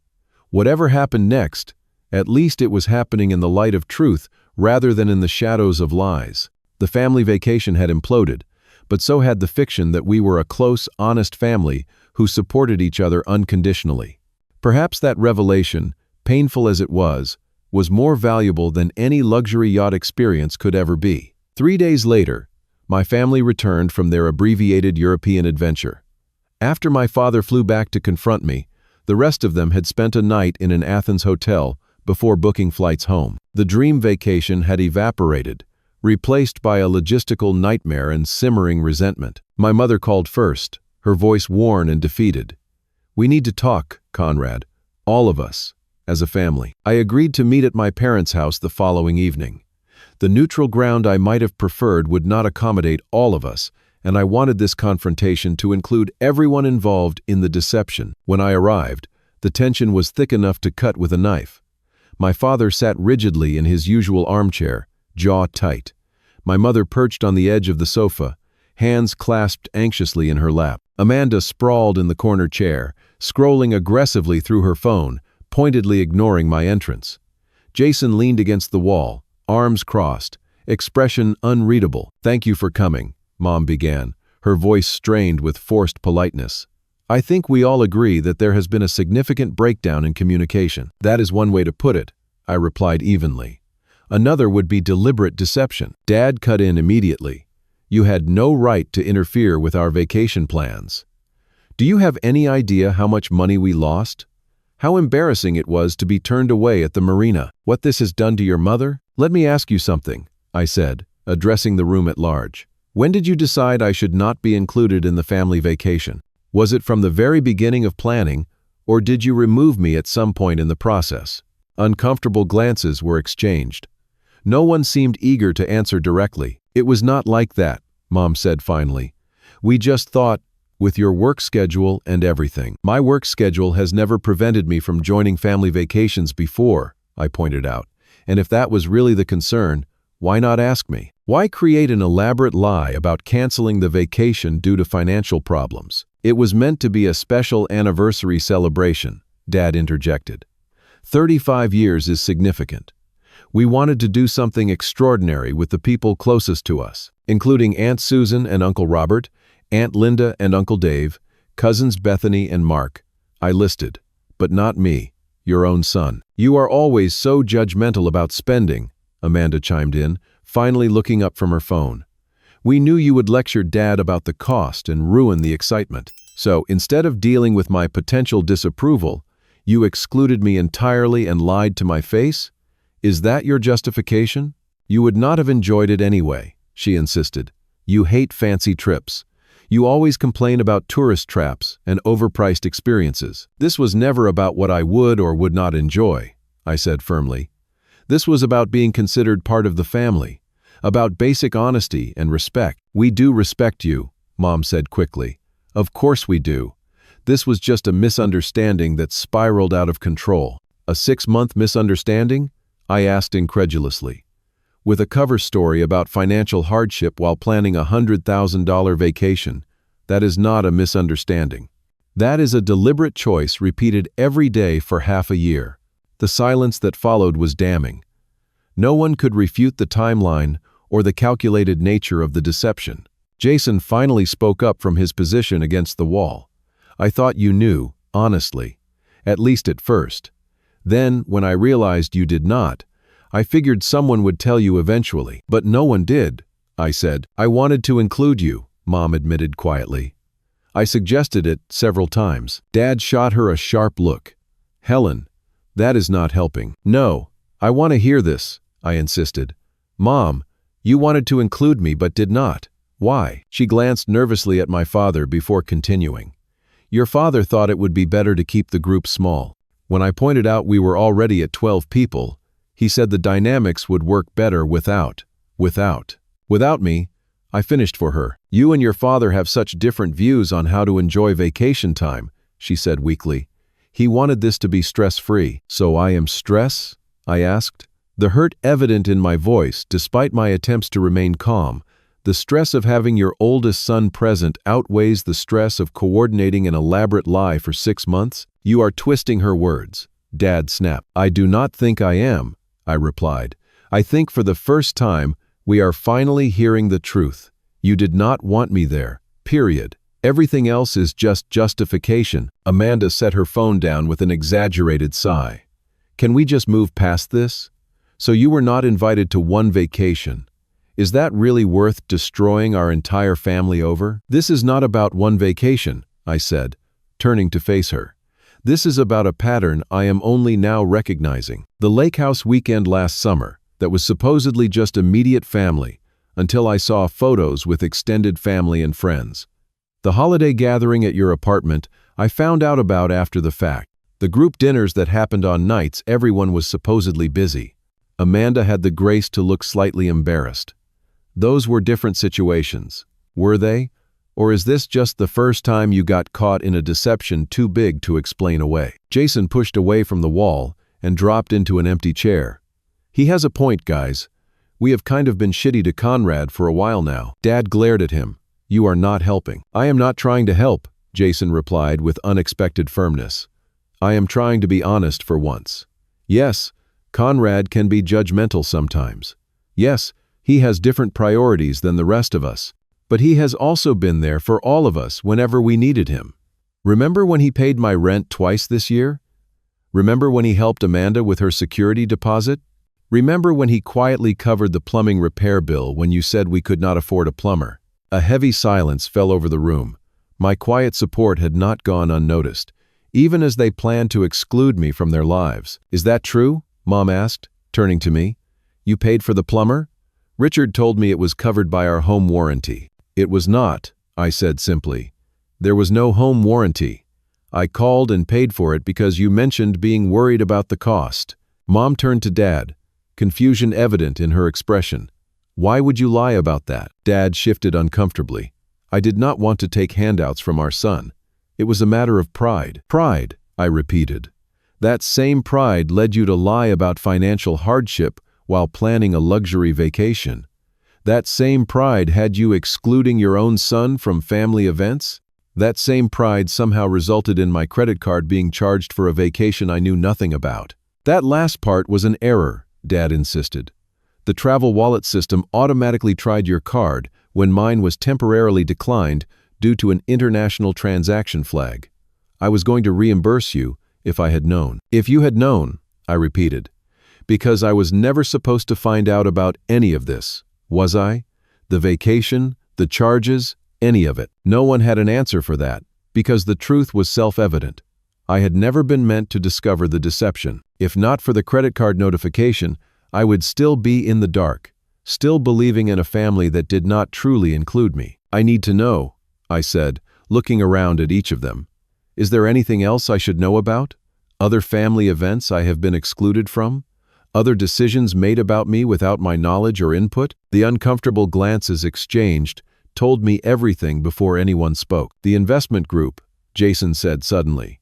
S1: Whatever happened next, at least it was happening in the light of truth rather than in the shadows of lies. The family vacation had imploded, but so had the fiction that we were a close, honest family who supported each other unconditionally. Perhaps that revelation, painful as it was more valuable than any luxury yacht experience could ever be. 3 days later, my family returned from their abbreviated European adventure. After my father flew back to confront me, the rest of them had spent a night in an Athens hotel before booking flights home. The dream vacation had evaporated, replaced by a logistical nightmare and simmering resentment. My mother called first, her voice worn and defeated. "We need to talk, Conrad. All of us, as a family." I agreed to meet at my parents' house the following evening. The neutral ground I might have preferred would not accommodate all of us, and I wanted this confrontation to include everyone involved in the deception. When I arrived, the tension was thick enough to cut with a knife. My father sat rigidly in his usual armchair, jaw tight. My mother perched on the edge of the sofa, hands clasped anxiously in her lap. Amanda sprawled in the corner chair, scrolling aggressively through her phone, pointedly ignoring my entrance. Jason leaned against the wall, arms crossed, expression unreadable. "Thank you for coming," Mom began, her voice strained with forced politeness. "I think we all agree that there has been a significant breakdown in communication." "That is one way to put it," I replied evenly. "Another would be deliberate deception." Dad cut in immediately. "You had no right to interfere with our vacation plans. Do you have any idea how much money we lost? How embarrassing it was to be turned away at the marina. What this has done to your mother? Let me ask you something," I said, addressing the room at large. "When did you decide I should not be included in the family vacation? Was it from the very beginning of planning, or did you remove me at some point in the process?" Uncomfortable glances were exchanged. No one seemed eager to answer directly. "It was not like that," Mom said finally. "We just thought, with your work schedule and everything." "My work schedule has never prevented me from joining family vacations before," I pointed out. "And if that was really the concern, why not ask me? Why create an elaborate lie about canceling the vacation due to financial problems?" "It was meant to be a special anniversary celebration," Dad interjected. 35 years is significant. We wanted to do something extraordinary with the people closest to us, including Aunt Susan and Uncle Robert, Aunt Linda and Uncle Dave, cousins Bethany and Mark. I listed, but not me, your own son. "You are always so judgmental about spending," Amanda chimed in, finally looking up from her phone. "We knew you would lecture Dad about the cost and ruin the excitement. So instead of dealing with my potential disapproval, you excluded me entirely and lied to my face? Is that your justification? You would not have enjoyed it anyway," she insisted. "You hate fancy trips. You always complain about tourist traps and overpriced experiences." "This was never about what I would or would not enjoy," I said firmly. "This was about being considered part of the family, about basic honesty and respect." "We do respect you," Mom said quickly. "Of course we do. This was just a misunderstanding that spiraled out of control." "A 6-month misunderstanding?" I asked incredulously. "With a cover story about financial hardship while planning a $100,000 vacation, that is not a misunderstanding. That is a deliberate choice repeated every day for half a year." The silence that followed was damning. No one could refute the timeline or the calculated nature of the deception. Jason finally spoke up from his position against the wall. "I thought you knew, honestly. At least at first. Then, when I realized you did not, I figured someone would tell you eventually." "But no one did," I said. "I wanted to include you," Mom admitted quietly. "I suggested it several times." Dad shot her a sharp look. "Helen, that is not helping." "No, I want to hear this," I insisted. "Mom, you wanted to include me but did not. Why?" She glanced nervously at my father before continuing. "Your father thought it would be better to keep the group small. When I pointed out we were already at 12 people, he said the dynamics would work better without me." I finished for her. "You and your father have such different views on how to enjoy vacation time," she said weakly. "He wanted this to be stress-free." "So I am stress?" I asked. The hurt evident in my voice, despite my attempts to remain calm. "The stress of having your oldest son present outweighs the stress of coordinating an elaborate lie for 6 months? You are twisting her words," Dad snapped. "I do not think I am," I replied. "I think for the first time, we are finally hearing the truth. You did not want me there, period. Everything else is just justification." Amanda set her phone down with an exaggerated sigh. "Can we just move past this? So you were not invited to one vacation. Is that really worth destroying our entire family over?" "This is not about one vacation," I said, turning to face her. "This is about a pattern I am only now recognizing. The lake house weekend last summer, that was supposedly just immediate family, until I saw photos with extended family and friends. The holiday gathering at your apartment, I found out about after the fact. The group dinners that happened on nights everyone was supposedly busy." Amanda had the grace to look slightly embarrassed. "Those were different situations. Were they? Or is this just the first time you got caught in a deception too big to explain away?" Jason pushed away from the wall and dropped into an empty chair. "He has a point, guys. We have kind of been shitty to Conrad for a while now." Dad glared at him. "You are not helping." "I am not trying to help," Jason replied with unexpected firmness. "I am trying to be honest for once. Yes, Conrad can be judgmental sometimes. Yes, he has different priorities than the rest of us. But he has also been there for all of us whenever we needed him. Remember when he paid my rent twice this year? Remember when he helped Amanda with her security deposit? Remember when he quietly covered the plumbing repair bill when you said we could not afford a plumber?" A heavy silence fell over the room. My quiet support had not gone unnoticed, even as they planned to exclude me from their lives. "Is that true?" Mom asked, turning to me. "You paid for the plumber?" "Richard told me it was covered by our home warranty." "It was not," I said simply. "There was no home warranty. I called and paid for it because you mentioned being worried about the cost." Mom turned to Dad, confusion evident in her expression. "Why would you lie about that?" Dad shifted uncomfortably. "I did not want to take handouts from our son. It was a matter of pride." "Pride," I repeated. "That same pride led you to lie about financial hardship while planning a luxury vacation. That same pride had you excluding your own son from family events. That same pride somehow resulted in my credit card being charged for a vacation I knew nothing about." "That last part was an error," Dad insisted. "The travel wallet system automatically tried your card when mine was temporarily declined due to an international transaction flag. I was going to reimburse you if I had known." "If you had known," I repeated. "Because I was never supposed to find out about any of this, was I? The vacation, the charges, any of it." No one had an answer for that, because the truth was self-evident. I had never been meant to discover the deception. If not for the credit card notification, I would still be in the dark, still believing in a family that did not truly include me. "I need to know," I said, looking around at each of them. "Is there anything else I should know about? Other family events I have been excluded from? Other decisions made about me without my knowledge or input?" The uncomfortable glances exchanged told me everything before anyone spoke. "The investment group," Jason said suddenly.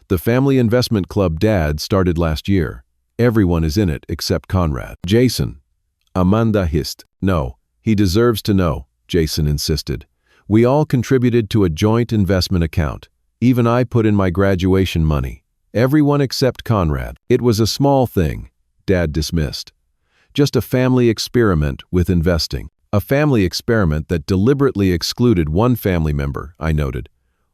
S1: "The family investment club Dad started last year. Everyone is in it except Conrad." "Jason," Amanda hissed. "No, he deserves to know," Jason insisted. "We all contributed to a joint investment account. Even I put in my graduation money. Everyone except Conrad. It was a small thing," Dad dismissed. "Just a family experiment with investing." "A family experiment that deliberately excluded one family member," I noted.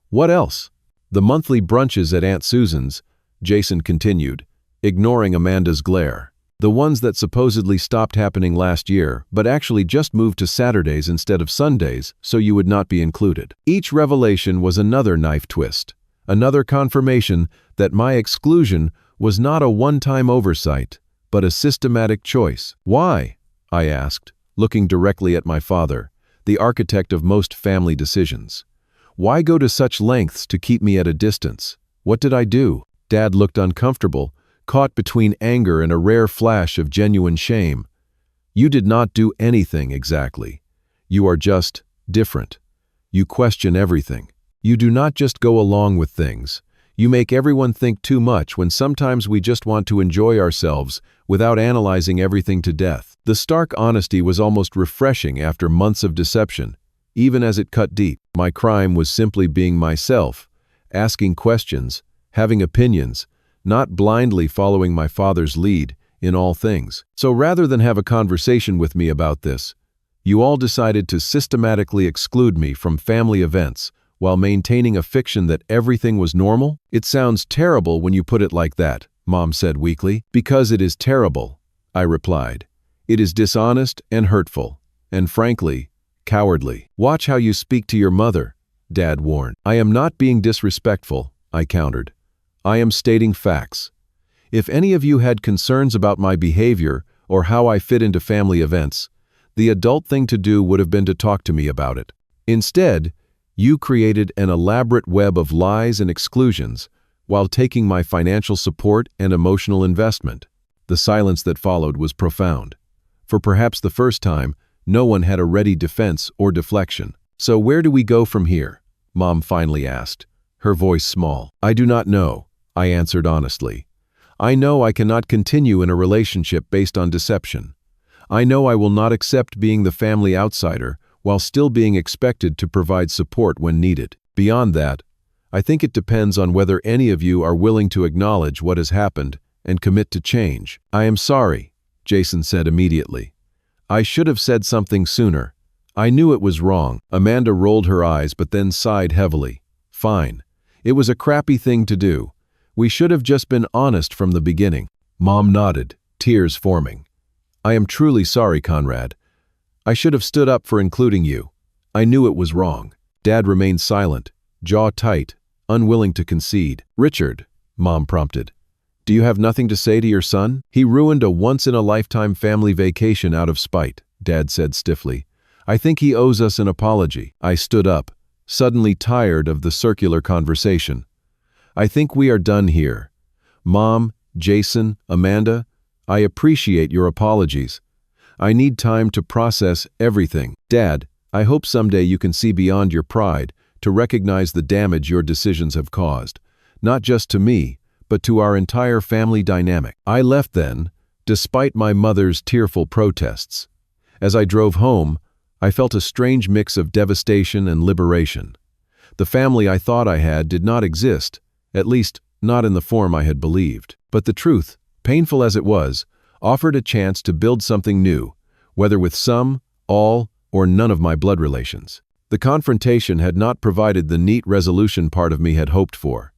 S1: "What else?" "The monthly brunches at Aunt Susan's," Jason continued, ignoring Amanda's glare. "The ones that supposedly stopped happening last year, but actually just moved to Saturdays instead of Sundays, so you would not be included." Each revelation was another knife twist, another confirmation that my exclusion was not a one-time oversight, but a systematic choice. "Why?" I asked, looking directly at my father, the architect of most family decisions. "Why go to such lengths to keep me at a distance? What did I do?" Dad looked uncomfortable, caught between anger and a rare flash of genuine shame. "You did not do anything exactly. You are just different. You question everything. You do not just go along with things. You make everyone think too much when sometimes we just want to enjoy ourselves without analyzing everything to death." The stark honesty was almost refreshing after months of deception, even as it cut deep. My crime was simply being myself, asking questions, having opinions, not blindly following my father's lead in all things. "So rather than have a conversation with me about this, You all decided to systematically exclude me from family events while maintaining a fiction that everything was normal? It sounds terrible when you put it like that, Mom said weakly. Because it is terrible, I replied. It is dishonest and hurtful, and frankly, cowardly. Watch how you speak to your mother, Dad warned. I am not being disrespectful, I countered. I am stating facts. If any of you had concerns about my behavior or how I fit into family events, the adult thing to do would have been to talk to me about it. Instead, you created an elaborate web of lies and exclusions while taking my financial support and emotional investment. The silence that followed was profound. For perhaps the first time, no one had a ready defense or deflection. So where do we go from here? Mom finally asked, her voice small. I do not know, I answered honestly. I know I cannot continue in a relationship based on deception. I know I will not accept being the family outsider while still being expected to provide support when needed. Beyond that, I think it depends on whether any of you are willing to acknowledge what has happened and commit to change. I am sorry, Jason said immediately. I should have said something sooner. I knew it was wrong. Amanda rolled her eyes but then sighed heavily. Fine. It was a crappy thing to do. We should have just been honest from the beginning. Mom nodded, tears forming. I am truly sorry, Conrad. I should have stood up for including you. I knew it was wrong. Dad remained silent, jaw tight, unwilling to concede. Richard, Mom prompted. Do you have nothing to say to your son? He ruined a once-in-a-lifetime family vacation out of spite, Dad said stiffly. I think he owes us an apology. I stood up, suddenly tired of the circular conversation. I think we are done here. Mom, Jason, Amanda, I appreciate your apologies. I need time to process everything. Dad, I hope someday you can see beyond your pride to recognize the damage your decisions have caused, not just to me, but to our entire family dynamic. I left then, despite my mother's tearful protests. As I drove home, I felt a strange mix of devastation and liberation. The family I thought I had did not exist, at least not in the form I had believed. But the truth, painful as it was, offered a chance to build something new, whether with some, all, or none of my blood relations. The confrontation had not provided the neat resolution part of me had hoped for.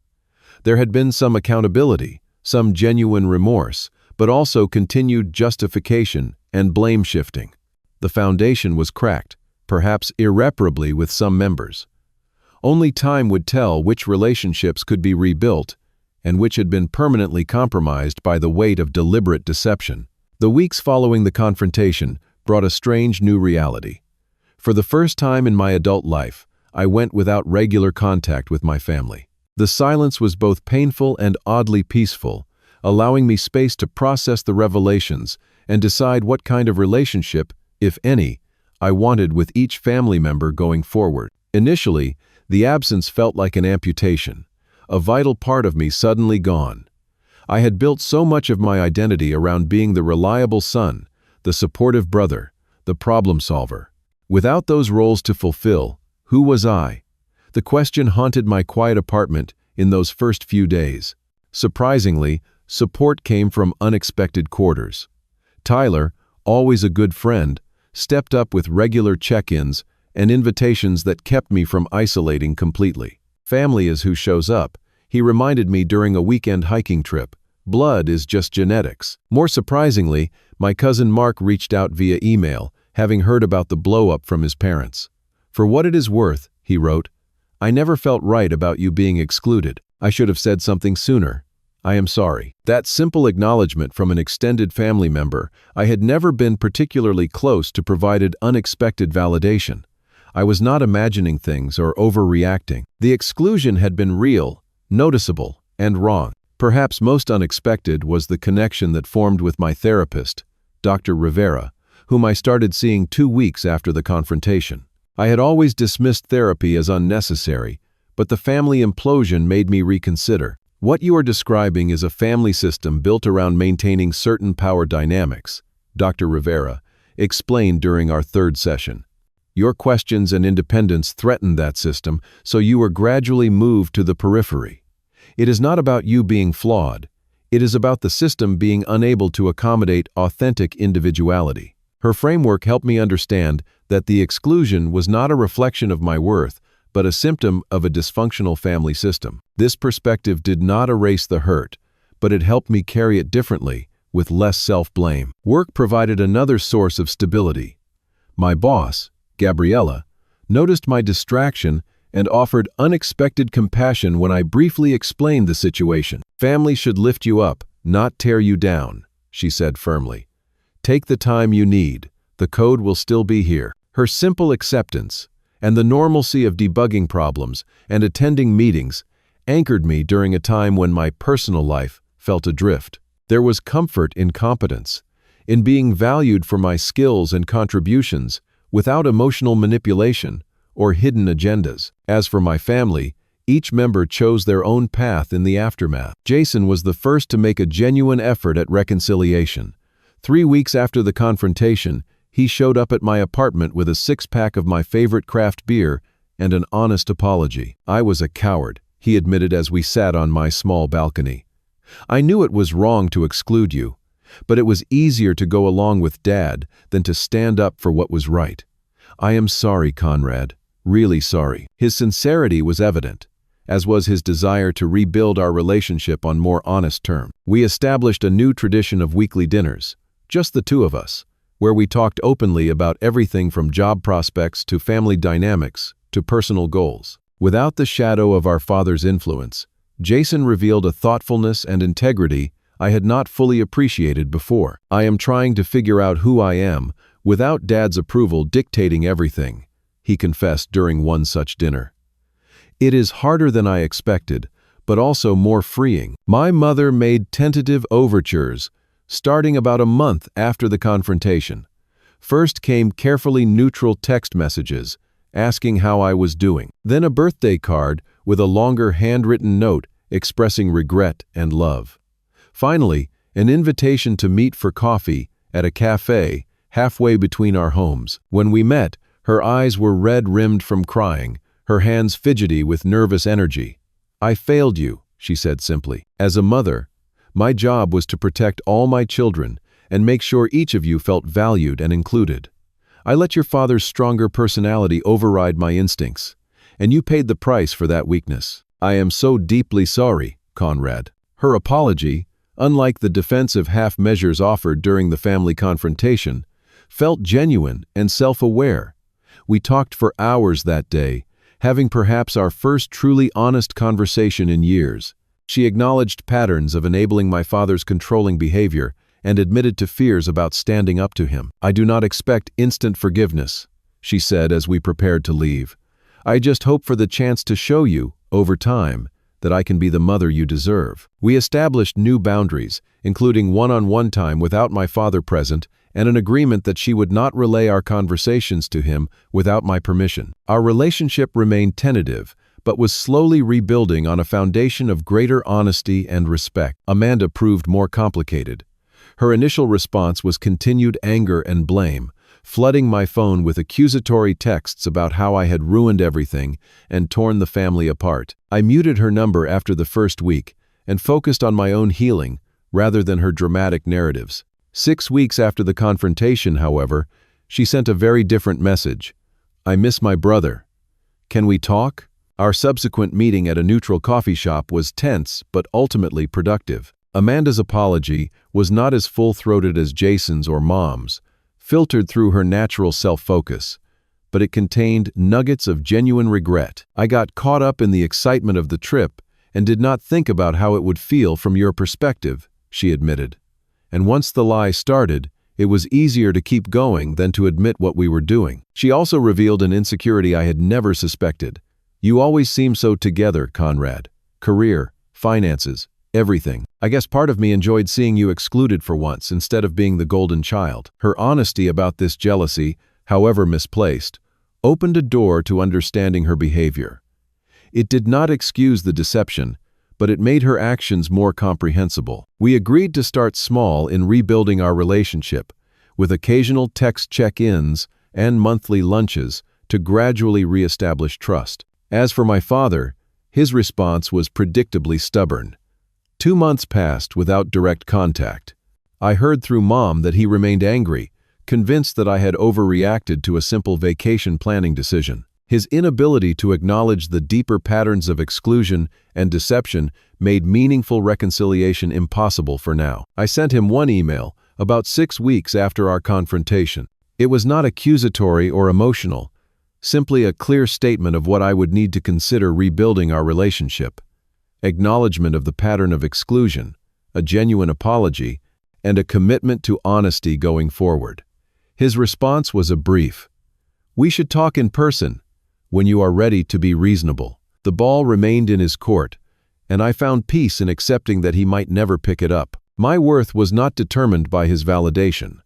S1: There had been some accountability, some genuine remorse, but also continued justification and blame shifting. The foundation was cracked, perhaps irreparably with some members. Only time would tell which relationships could be rebuilt and which had been permanently compromised by the weight of deliberate deception. The weeks following the confrontation brought a strange new reality. For the first time in my adult life, I went without regular contact with my family. The silence was both painful and oddly peaceful, allowing me space to process the revelations and decide what kind of relationship, if any, I wanted with each family member going forward. Initially, the absence felt like an amputation, a vital part of me suddenly gone. I had built so much of my identity around being the reliable son, the supportive brother, the problem solver. Without those roles to fulfill, who was I? The question haunted my quiet apartment in those first few days. Surprisingly, support came from unexpected quarters. Tyler, always a good friend, stepped up with regular check-ins and invitations that kept me from isolating completely. Family is who shows up, he reminded me during a weekend hiking trip. Blood is just genetics. More surprisingly, my cousin Mark reached out via email, having heard about the blow-up from his parents. For what it is worth, he wrote, I never felt right about you being excluded. I should have said something sooner. I am sorry. That simple acknowledgement from an extended family member I had never been particularly close to provided unexpected validation. I was not imagining things or overreacting. The exclusion had been real, noticeable, and wrong. Perhaps most unexpected was the connection that formed with my therapist, Dr. Rivera, whom I started seeing 2 weeks after the confrontation. I had always dismissed therapy as unnecessary, but the family implosion made me reconsider. What you are describing is a family system built around maintaining certain power dynamics, Dr. Rivera explained during our 3rd session. Your questions and independence threatened that system, so you were gradually moved to the periphery. It is not about you being flawed. It is about the system being unable to accommodate authentic individuality. Her framework helped me understand that the exclusion was not a reflection of my worth, but a symptom of a dysfunctional family system. This perspective did not erase the hurt, but it helped me carry it differently, with less self-blame. Work provided another source of stability. My boss, Gabriella, noticed my distraction and offered unexpected compassion when I briefly explained the situation. "Family should lift you up, not tear you down," she said firmly. "Take the time you need. The code will still be here." Her simple acceptance and the normalcy of debugging problems and attending meetings anchored me during a time when my personal life felt adrift. There was comfort in competence, in being valued for my skills and contributions without emotional manipulation or hidden agendas. As for my family, each member chose their own path in the aftermath. Jason was the first to make a genuine effort at reconciliation. 3 weeks after the confrontation, he showed up at my apartment with a 6-pack of my favorite craft beer and an honest apology. "I was a coward," he admitted as we sat on my small balcony. "I knew it was wrong to exclude you, but it was easier to go along with Dad than to stand up for what was right. I am sorry, Conrad. Really sorry." His sincerity was evident, as was his desire to rebuild our relationship on more honest terms. We established a new tradition of weekly dinners, just the two of us, where we talked openly about everything from job prospects to family dynamics to personal goals. Without the shadow of our father's influence, Jason revealed a thoughtfulness and integrity I had not fully appreciated before. "I am trying to figure out who I am without Dad's approval dictating everything," he confessed during one such dinner. "It is harder than I expected, but also more freeing." My mother made tentative overtures, starting about a month after the confrontation. First came carefully neutral text messages, asking how I was doing. Then a birthday card with a longer handwritten note expressing regret and love. Finally, an invitation to meet for coffee at a cafe halfway between our homes. When we met, her eyes were red-rimmed from crying, her hands fidgety with nervous energy. "I failed you," she said simply. "As a mother, my job was to protect all my children and make sure each of you felt valued and included. I let your father's stronger personality override my instincts, and you paid the price for that weakness. I am so deeply sorry, Conrad." Her apology, unlike the defensive half measures offered during the family confrontation, felt genuine and self-aware. We talked for hours that day, having perhaps our first truly honest conversation in years. She acknowledged patterns of enabling my father's controlling behavior and admitted to fears about standing up to him. "I do not expect instant forgiveness," she said as we prepared to leave. "I just hope for the chance to show you, over time, that I can be the mother you deserve." We established new boundaries, including one-on-one time without my father present and an agreement that she would not relay our conversations to him without my permission. Our relationship remained tentative, but was slowly rebuilding on a foundation of greater honesty and respect. Amanda proved more complicated. Her initial response was continued anger and blame, flooding my phone with accusatory texts about how I had ruined everything and torn the family apart. I muted her number after the first week and focused on my own healing rather than her dramatic narratives. 6 weeks after the confrontation, however, she sent a very different message. "I miss my brother. Can we talk?" Our subsequent meeting at a neutral coffee shop was tense but ultimately productive. Amanda's apology was not as full-throated as Jason's or Mom's, filtered through her natural self-focus, but it contained nuggets of genuine regret. "I got caught up in the excitement of the trip and did not think about how it would feel from your perspective," she admitted. And once the lie started, it was easier to keep going than to admit what we were doing. She also revealed an insecurity I had never suspected. "You always seem so together, Conrad. Career, finances, everything. I guess part of me enjoyed seeing you excluded for once instead of being the golden child." Her honesty about this jealousy, however misplaced, opened a door to understanding her behavior. It did not excuse the deception, but it made her actions more comprehensible. We agreed to start small in rebuilding our relationship, with occasional text check-ins and monthly lunches to gradually reestablish trust. As for my father, his response was predictably stubborn. 2 months passed without direct contact. I heard through Mom that he remained angry, convinced that I had overreacted to a simple vacation planning decision. His inability to acknowledge the deeper patterns of exclusion and deception made meaningful reconciliation impossible for now. I sent him one email, about 6 weeks after our confrontation. It was not accusatory or emotional, simply a clear statement of what I would need to consider rebuilding our relationship. Acknowledgement of the pattern of exclusion, a genuine apology, and a commitment to honesty going forward. His response was a brief, "We should talk in person, when you are ready to be reasonable." The ball remained in his court, and I found peace in accepting that he might never pick it up. My worth was not determined by his validation,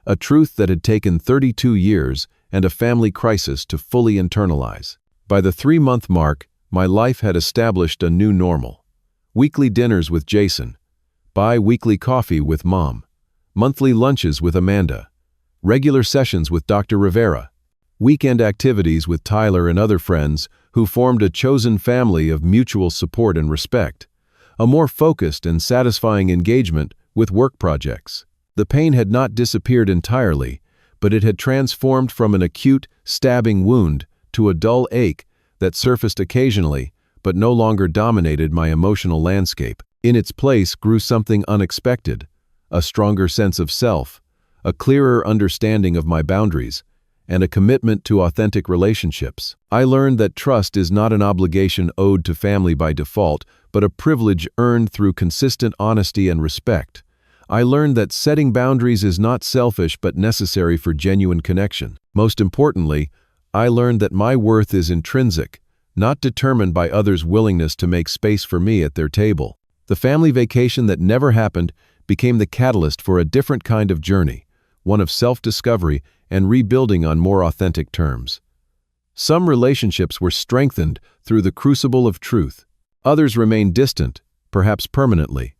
S1: a truth that had taken 32 years and a family crisis to fully internalize. By the 3-month mark, my life had established a new normal. Weekly dinners with Jason, bi-weekly coffee with Mom, monthly lunches with Amanda, regular sessions with Dr. Rivera, weekend activities with Tyler and other friends who formed a chosen family of mutual support and respect, a more focused and satisfying engagement with work projects. The pain had not disappeared entirely, but it had transformed from an acute, stabbing wound to a dull ache that surfaced occasionally but no longer dominated my emotional landscape. In its place grew something unexpected, a stronger sense of self, a clearer understanding of my boundaries, and a commitment to authentic relationships. I learned that trust is not an obligation owed to family by default, but a privilege earned through consistent honesty and respect. I learned that setting boundaries is not selfish but necessary for genuine connection. Most importantly, I learned that my worth is intrinsic, not determined by others' willingness to make space for me at their table. The family vacation that never happened became the catalyst for a different kind of journey, one of self-discovery and rebuilding on more authentic terms. Some relationships were strengthened through the crucible of truth. Others remained distant, perhaps permanently.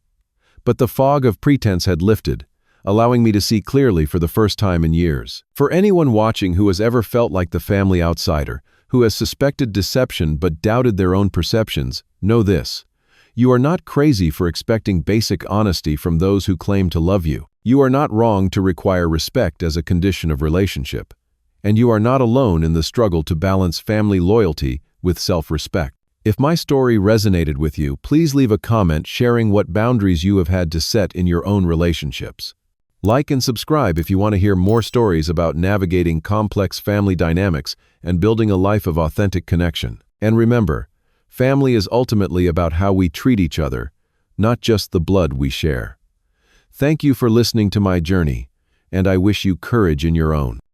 S1: But the fog of pretense had lifted, allowing me to see clearly for the first time in years. For anyone watching who has ever felt like the family outsider, who has suspected deception but doubted their own perceptions, know this: you are not crazy for expecting basic honesty from those who claim to love you. You are not wrong to require respect as a condition of relationship. And you are not alone in the struggle to balance family loyalty with self-respect. If my story resonated with you, please leave a comment sharing what boundaries you have had to set in your own relationships. Like and subscribe if you want to hear more stories about navigating complex family dynamics and building a life of authentic connection. And remember, family is ultimately about how we treat each other, not just the blood we share. Thank you for listening to my journey, and I wish you courage in your own.